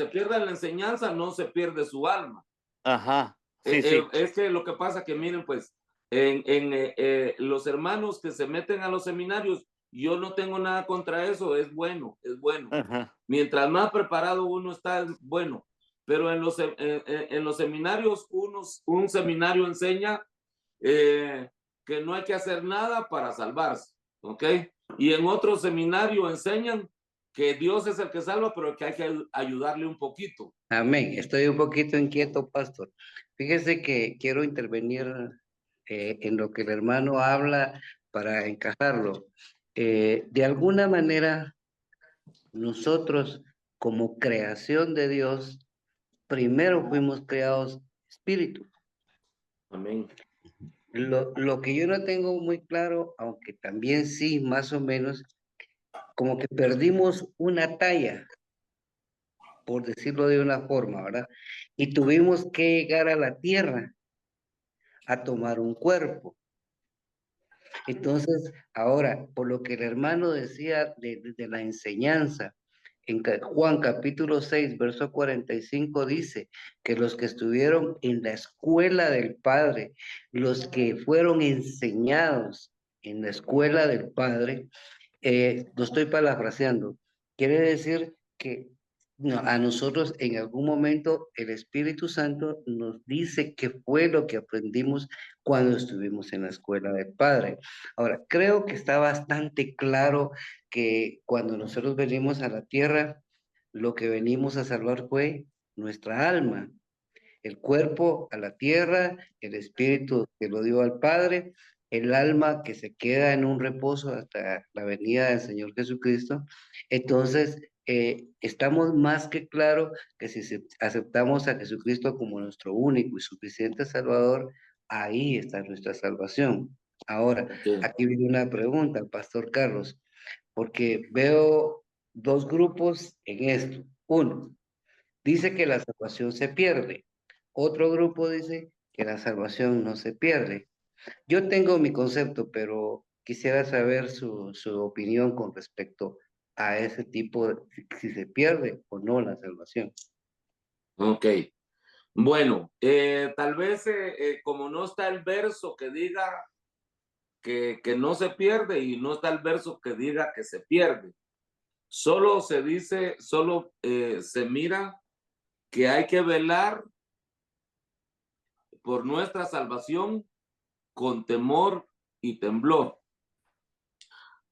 Speaker 3: pierda la enseñanza, no se pierde su alma.
Speaker 8: ajá, sí, sí.
Speaker 3: Es que lo que pasa que miren, pues, los hermanos que se meten a los seminarios, yo no tengo nada contra eso, es bueno, es bueno.
Speaker 8: Ajá,
Speaker 3: Mientras más preparado uno está, es bueno. Pero en los seminarios, un seminario enseña que no hay que hacer nada para salvarse, ¿ok? Y en otro seminario enseñan que Dios es el que salva, pero que hay que ayudarle un poquito.
Speaker 9: Amén. Estoy un poquito inquieto, pastor. Fíjese que quiero intervenir en lo que el hermano habla para encajarlo. De alguna manera, nosotros como creación de Dios, primero fuimos creados espíritu.
Speaker 3: Amén.
Speaker 9: Lo que yo no tengo muy claro, aunque también sí, más o menos, como que perdimos una talla, por decirlo de una forma, ¿verdad? Y tuvimos que llegar a la tierra a tomar un cuerpo. Entonces, ahora, por lo que el hermano decía de la enseñanza, en Juan capítulo 6, verso 45 dice que los que estuvieron en la escuela del Padre, los que fueron enseñados en la escuela del Padre, lo estoy parafraseando, quiere decir que no, a nosotros en algún momento el Espíritu Santo nos dice qué fue lo que aprendimos cuando estuvimos en la escuela del Padre. Ahora, creo que está bastante claro que cuando nosotros venimos a la tierra, lo que venimos a salvar fue nuestra alma, el cuerpo a la tierra, el espíritu que lo dio al Padre, el alma que se queda en un reposo hasta la venida del Señor Jesucristo. Entonces, estamos más que claro que si aceptamos a Jesucristo como nuestro único y suficiente Salvador, ahí está nuestra salvación. Ahora,
Speaker 3: Okay.
Speaker 9: aquí viene una pregunta, Pastor Carlos, porque veo dos grupos en esto. Uno, dice que la salvación se pierde. Otro grupo dice que la salvación no se pierde. Yo tengo mi concepto, pero quisiera saber su opinión con respecto a ese tipo de si se pierde o no la salvación.
Speaker 3: Ok. Bueno, tal vez como no está el verso que diga que no se pierde y no está el verso que diga que se pierde. Solo se dice, solo se mira que hay que velar por nuestra salvación con temor y temblor.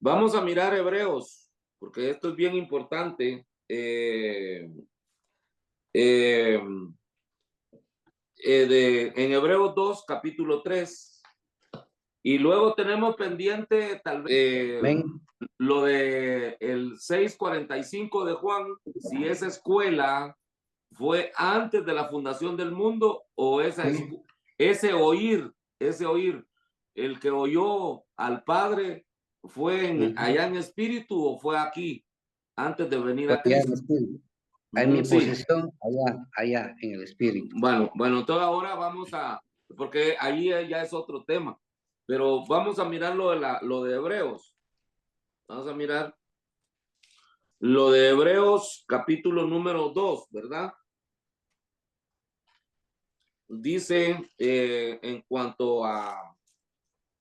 Speaker 3: Vamos a mirar Hebreos, porque esto es bien importante. En Hebreos 2, capítulo 3. Y luego tenemos pendiente tal vez
Speaker 9: Amén.
Speaker 3: lo de el 6:45 de Juan, si esa escuela fue antes de la fundación del mundo o ese oír, el que oyó al Padre fue allá en espíritu o fue aquí antes de venir a
Speaker 9: Allá en el
Speaker 3: Cristo.
Speaker 9: espíritu. En mi
Speaker 3: Sí.
Speaker 9: posición, allá en el espíritu.
Speaker 3: Bueno, entonces ahora vamos a, porque ahí ya es otro tema, pero vamos a mirar lo de Hebreos. Vamos a mirar lo de Hebreos capítulo número 2, ¿verdad? Dice en cuanto a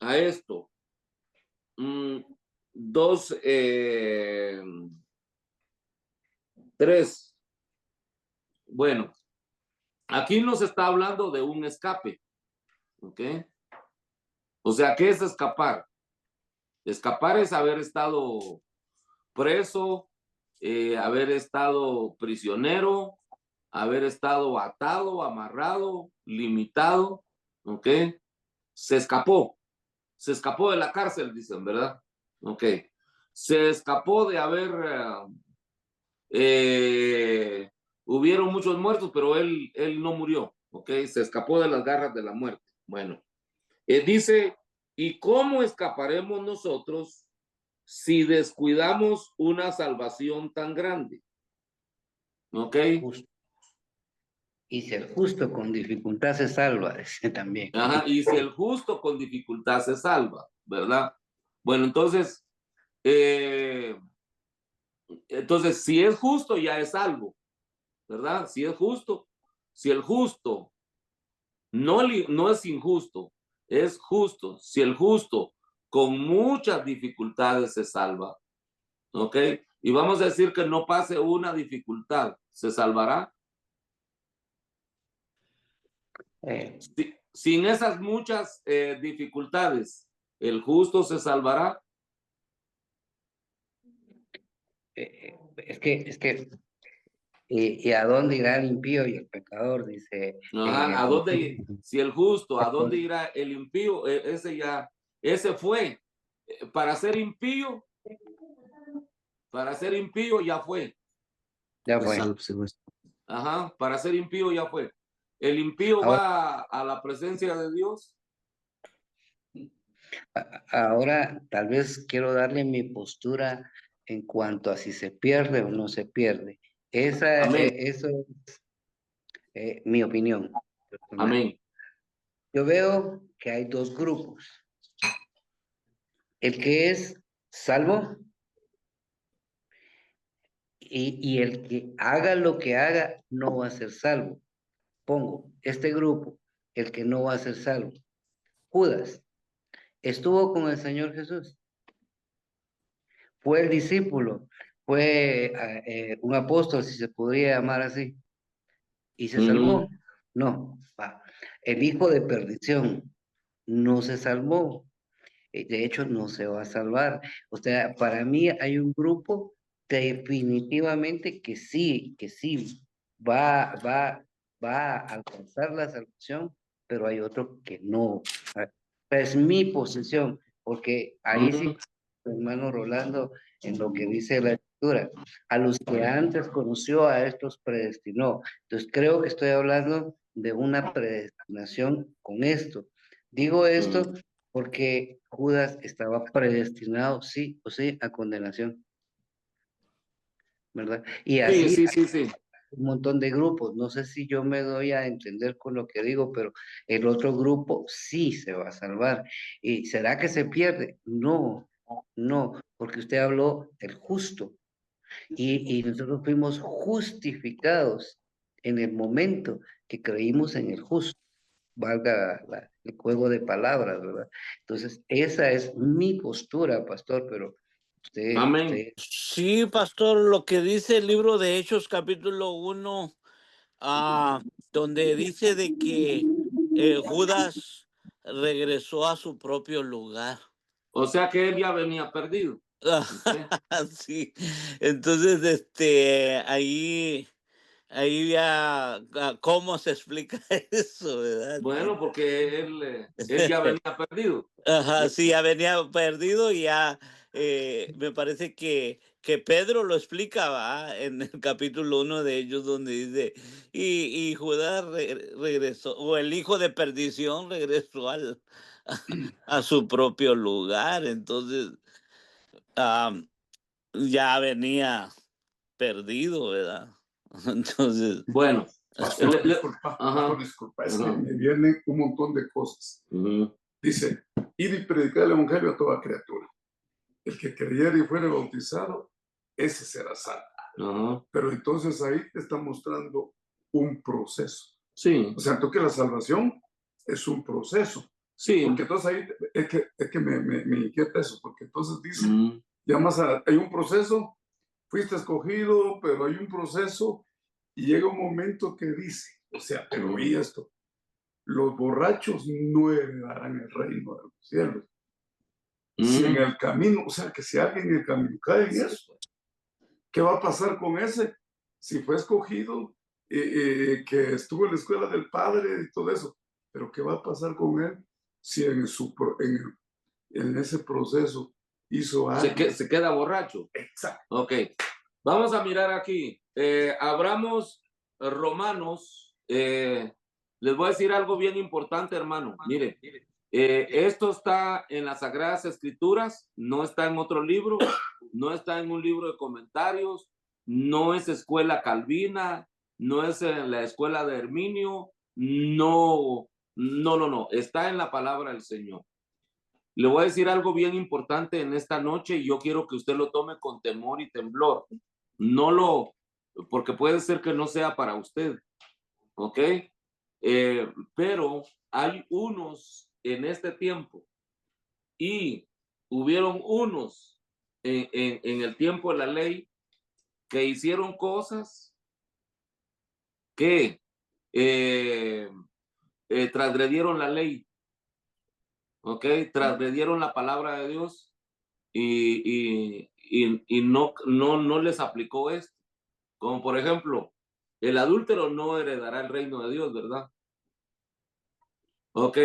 Speaker 3: esto, 2, 3. Bueno, aquí nos está hablando de un escape, ¿ok? O sea, ¿qué es escapar? Escapar es haber estado preso, haber estado prisionero, haber estado atado, amarrado, limitado, ¿ok? Se escapó de la cárcel, dicen, ¿verdad? Ok. Se escapó de haber, hubieron muchos muertos, pero él no murió, ¿ok? Se escapó de las garras de la muerte. Bueno, dice, ¿y cómo escaparemos nosotros si descuidamos una salvación tan grande? ¿Ok?
Speaker 9: Justo. Y si el justo con dificultad se salva, dice también.
Speaker 3: Ajá, y si el justo con dificultad se salva, ¿verdad? Bueno, entonces, si es justo, ya es salvo, ¿verdad? Si es justo, si el justo no es injusto, es justo. Si el justo con muchas dificultades se salva, ¿ok? Y vamos a decir que no pase una dificultad, ¿se salvará? Sin esas muchas dificultades, ¿el justo se salvará?
Speaker 9: Es que ¿y a dónde irá el impío y el pecador? Dice.
Speaker 3: Ajá, ¿a dónde, si el justo, a dónde irá el impío? Ese fue. Para ser impío ya fue.
Speaker 9: Ya fue.
Speaker 3: Ajá, para ser impío ya fue. ¿El impío va a la presencia de Dios?
Speaker 9: Ahora, tal vez quiero darle mi postura en cuanto a si se pierde o no se pierde. Eso es mi opinión personal.
Speaker 3: Amén.
Speaker 9: Yo veo que hay dos grupos. El que es salvo y el que haga lo que haga no va a ser salvo. Pongo este grupo, el que no va a ser salvo. Judas estuvo con el Señor Jesús. Fue el discípulo, fue un apóstol, si se podría llamar así. ¿Y se salvó? No. El hijo de perdición no se salvó. De hecho, no se va a salvar. O sea, para mí hay un grupo definitivamente que sí va a alcanzar la salvación, pero hay otro que no. Es mi posición, porque ahí sí, hermano Rolando, en lo que dice la escritura, a los que antes conoció, a estos predestinó. Entonces, creo que estoy hablando de una predestinación con esto. Digo esto porque Judas estaba predestinado, sí o sí, a condenación, ¿verdad? Y así
Speaker 3: Sí.
Speaker 9: un montón de grupos. No sé si yo me doy a entender con lo que digo, pero el otro grupo sí se va a salvar. ¿Y será que se pierde? No, porque usted habló del justo y nosotros fuimos justificados en el momento que creímos en el justo. Valga el juego de palabras, ¿verdad? Entonces, esa es mi postura, pastor, pero usted.
Speaker 8: Sí, pastor, lo que dice el libro de Hechos, capítulo 1, donde dice de que Judas regresó a su propio lugar.
Speaker 3: O sea que él ya venía perdido.
Speaker 8: Sí, entonces, ahí ya, ¿cómo se explica eso, verdad?
Speaker 3: Bueno, porque él ya venía perdido.
Speaker 8: Ajá, sí, ya venía perdido y ya, me parece que Pedro lo explica, ¿va? En el capítulo 1 de ellos, donde dice, y Judá regresó, o el hijo de perdición regresó a su propio lugar. Entonces, ya venía perdido, ¿verdad? Entonces,
Speaker 3: Bueno,
Speaker 4: Pastor,
Speaker 3: le-
Speaker 4: disculpa,
Speaker 3: ajá,
Speaker 4: pastor, disculpa, es que
Speaker 3: ajá.
Speaker 4: me vienen un montón de cosas.
Speaker 3: Ujú.
Speaker 4: Dice, id y predicar el evangelio a toda criatura. El que creyere y fuere bautizado, ese será salvo.
Speaker 3: Ajá.
Speaker 4: Pero entonces ahí te está mostrando un proceso.
Speaker 3: Sí,
Speaker 4: O sea, entonces que la salvación es un proceso.
Speaker 3: sí.
Speaker 4: Porque entonces ahí es que me inquieta eso, porque entonces dice,
Speaker 3: Mm,
Speaker 4: hay un proceso, fuiste escogido, pero hay un proceso, y llega un momento que dice, o sea, pero oí esto, los borrachos no heredarán el reino de los cielos. Si en el camino, o sea, que si alguien en el camino cae en eso, ¿qué va a pasar con ese? Si fue escogido, que estuvo en la escuela del Padre y todo eso, pero ¿qué va a pasar con él si en ese proceso hizo algo?
Speaker 3: se queda borracho.
Speaker 4: Exacto.
Speaker 3: Ok, vamos a mirar aquí. Abramos Romanos. Les voy a decir algo bien importante, hermano. Mire, esto está en las Sagradas Escrituras, no está en otro libro, no está en un libro de comentarios, no es escuela calvina, no es en la escuela de Herminio, no, está en la palabra del Señor. Le voy a decir algo bien importante en esta noche y yo quiero que usted lo tome con temor y temblor. Porque puede ser que no sea para usted, ¿ok? Pero hay unos en este tiempo y hubieron unos en el tiempo de la ley que hicieron cosas que transgredieron la ley, ¿ok? Transgredieron la palabra de Dios y no les aplicó esto. Como por ejemplo, el adúltero no heredará el reino de Dios, ¿verdad? Ok,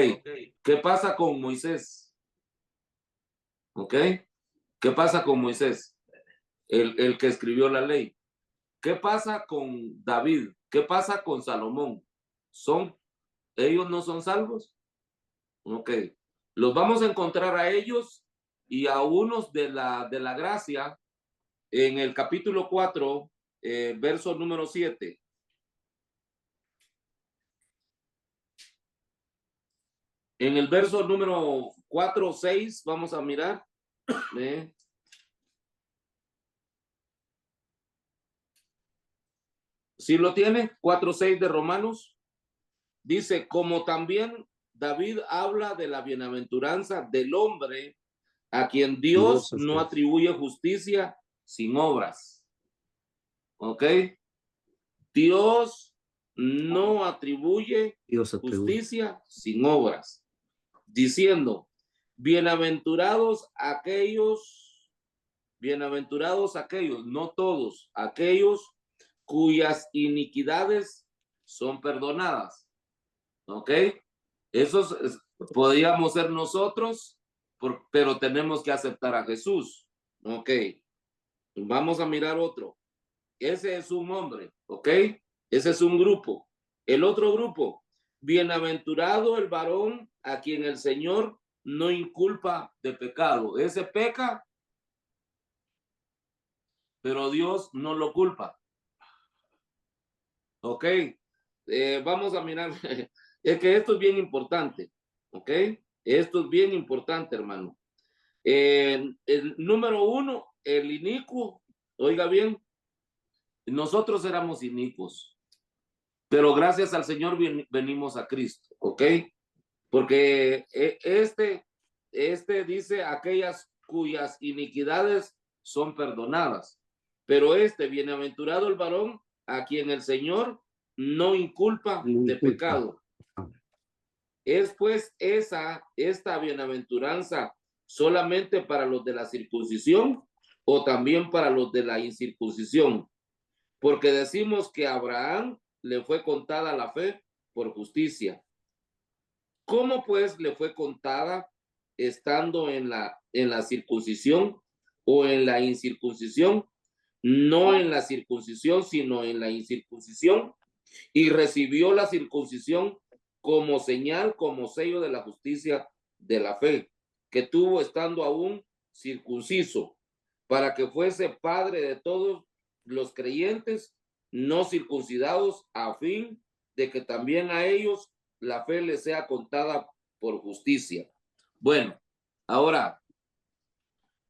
Speaker 3: ¿qué pasa con Moisés? Ok, ¿qué pasa con Moisés? El que escribió la ley. ¿Qué pasa con David? ¿Qué pasa con Salomón? ¿Ellos no son salvos? Ok, los vamos a encontrar a ellos y a unos de la gracia en el capítulo 4, verso número 7. En el verso número 4 o 6, vamos a mirar. ¿Sí lo tiene? 4:6 de Romanos. Dice, como también David habla de la bienaventuranza del hombre a quien Dios no atribuye justicia sin obras. ¿Ok? Dios no atribuye justicia sin obras. Diciendo, bienaventurados aquellos, no todos, aquellos cuyas iniquidades son perdonadas. ¿Ok? Esos podríamos ser nosotros, pero tenemos que aceptar a Jesús. ¿Ok? Vamos a mirar otro. Ese es un hombre, ¿ok? Ese es un grupo. El otro grupo, bienaventurado el varón a quien el Señor no inculpa de pecado. Ese peca, pero Dios no lo culpa. ¿Ok? Vamos a mirar. Es que esto es bien importante. ¿Ok? Esto es bien importante, hermano. El número 1, el inicuo. Oiga bien, nosotros éramos inicuos, pero gracias al Señor venimos a Cristo, ¿ok? Porque este dice aquellas cuyas iniquidades son perdonadas, pero bienaventurado el varón a quien el Señor no inculpa de pecado. Es pues esta bienaventuranza solamente para los de la circuncisión o también para los de la incircuncisión? Porque decimos que a Abraham le fue contada la fe por justicia. ¿Cómo pues le fue contada estando en la circuncisión o en la incircuncisión? No en la circuncisión, sino en la incircuncisión. Y recibió la circuncisión como señal, como sello de la justicia de la fe, que tuvo estando aún circunciso, para que fuese padre de todos los creyentes no circuncidados, a fin de que también a ellos la fe les sea contada por justicia. Bueno, ahora,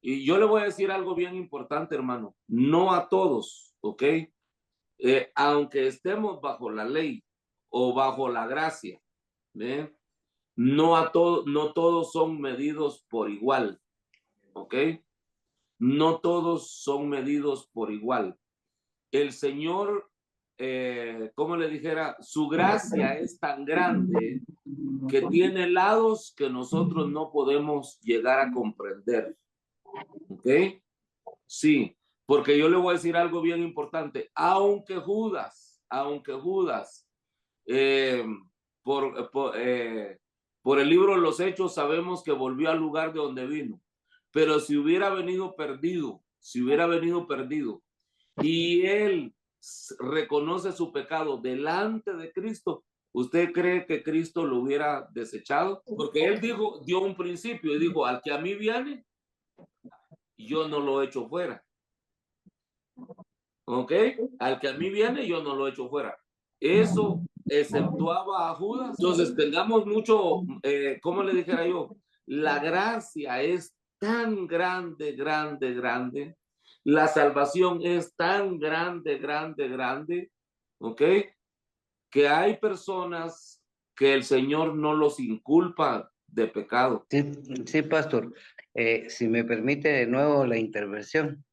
Speaker 3: y yo le voy a decir algo bien importante, hermano. No a todos, ¿ok? Aunque estemos bajo la ley o bajo la gracia, ¿ve? No todos son medidos por igual, ¿ok? No todos son medidos por igual. El Señor, como le dijera, su gracia es tan grande que tiene lados que nosotros no podemos llegar a comprender. ¿Ok? Sí, porque yo le voy a decir algo bien importante. Aunque Judas, por el libro de los Hechos sabemos que volvió al lugar de donde vino. Pero si hubiera venido perdido, y él reconoce su pecado delante de Cristo, ¿usted cree que Cristo lo hubiera desechado? Porque él dio un principio y dijo, al que a mí viene, yo no lo echo fuera. ¿Ok? Al que a mí viene, yo no lo echo fuera. Eso exceptuaba a Judas. Entonces, tengamos mucho, ¿cómo le dijera yo? La gracia es tan grande, grande, grande. La salvación es tan grande, grande, grande. ¿Ok? Que hay personas que el Señor no los inculpa de pecado.
Speaker 9: Sí, pastor. Si me permite de nuevo la intervención.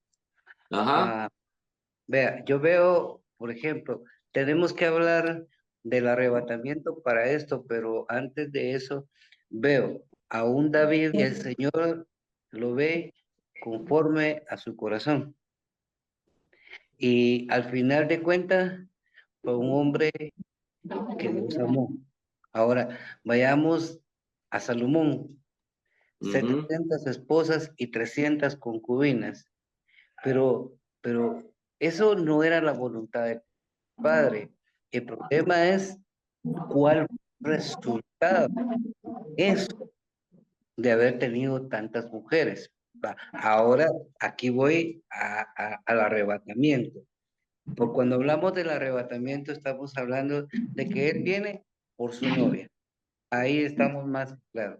Speaker 3: Ajá.
Speaker 9: Vea, yo veo, por ejemplo, tenemos que hablar del arrebatamiento para esto, pero antes de eso, veo a un David y el Señor lo ve conforme a su corazón. Y al final de cuentas, fue un hombre que Dios amó. Ahora, vayamos a Salomón. 700 esposas y 300 concubinas. Pero eso no era la voluntad del Padre. El problema es cuál resultado es de haber tenido tantas mujeres. Ahora, aquí voy al arrebatamiento. Por cuando hablamos del arrebatamiento, estamos hablando de que él viene por su novia. Ahí estamos más claros.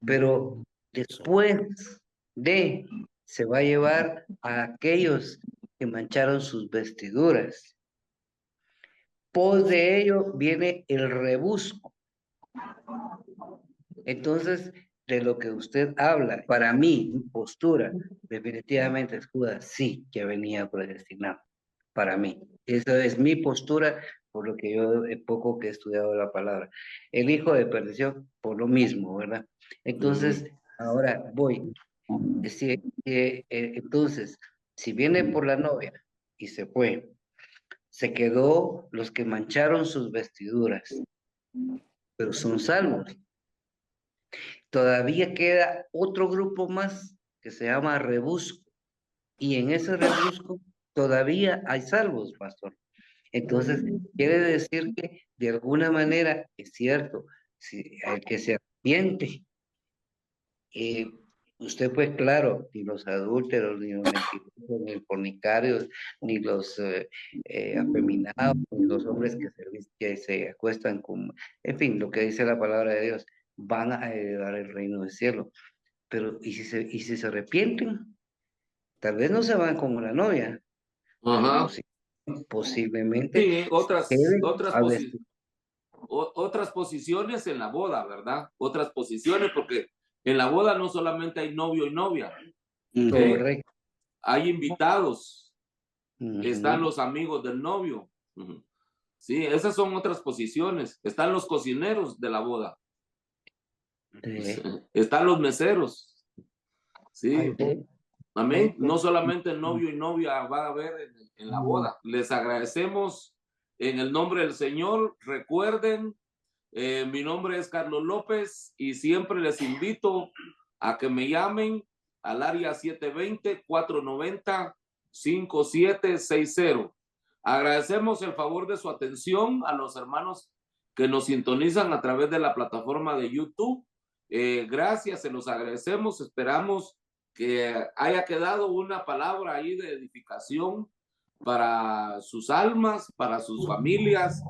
Speaker 9: Pero después se va a llevar a aquellos que mancharon sus vestiduras. Pos de ello viene el rebusco. Entonces, de lo que usted habla, para mí, mi postura, definitivamente es Judas, sí, que venía predestinado. Para mí. Esa es mi postura, por lo que yo he poco que he estudiado la palabra. El hijo de perdición, por lo mismo, ¿verdad? Entonces, ahora voy. Entonces, si viene por la novia y se fue, se quedó los que mancharon sus vestiduras, pero son salvos. Todavía queda otro grupo más que se llama rebusco, y en ese rebusco todavía hay salvos, pastor. Entonces, quiere decir que de alguna manera es cierto, si el que se arrepiente, usted pues claro, ni los adúlteros, ni los mentirosos, ni los fornicarios, ni los afeminados, ni los hombres que se acuestan con, en fin, lo que dice la palabra de Dios, van a heredar el reino del cielo. Pero, ¿y si se arrepienten? Tal vez no se van como la novia.
Speaker 3: Ajá.
Speaker 9: Posiblemente.
Speaker 3: Sí, otras posiciones en la boda, ¿verdad? Otras posiciones, porque en la boda no solamente hay novio y novia.
Speaker 9: Correcto.
Speaker 3: Hay invitados. Están los amigos del novio. Sí, esas son otras posiciones. Están los cocineros de la boda. Están los meseros. Sí. Amén. No solamente el novio y novia va a haber en la boda. Les agradecemos en el nombre del Señor. Recuerden, mi nombre es Carlos López y siempre les invito a que me llamen al área 720-490-5760. Agradecemos el favor de su atención a los hermanos que nos sintonizan a través de la plataforma de YouTube. Gracias, se los agradecemos. Esperamos que haya quedado una palabra ahí de edificación para sus almas, para sus familias,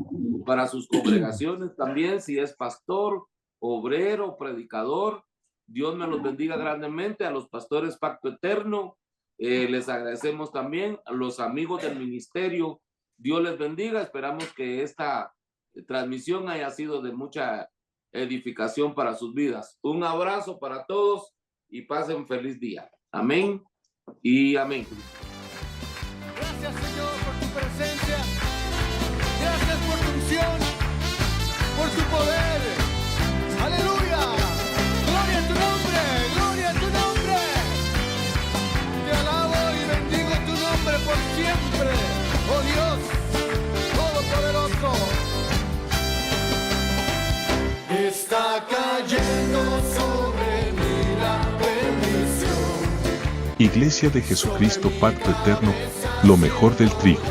Speaker 3: para sus congregaciones también, si es pastor, obrero, predicador. Dios me los bendiga grandemente. A los pastores Pacto Eterno, les agradecemos también. A los amigos del ministerio, Dios les bendiga. Esperamos que esta transmisión haya sido de mucha edificación para sus vidas. Un abrazo para todos y pasen feliz día. Amén y amén.
Speaker 1: Gracias, Señor, por tu presencia. Gracias por tu unción, por tu poder. Aleluya. Gloria a tu nombre, gloria a tu nombre. Te alabo y bendigo tu nombre por siempre. Oh Dios Todopoderoso. Está cayendo sobre mí la bendición.
Speaker 2: Iglesia de Jesucristo Pacto Eterno, lo mejor del trigo.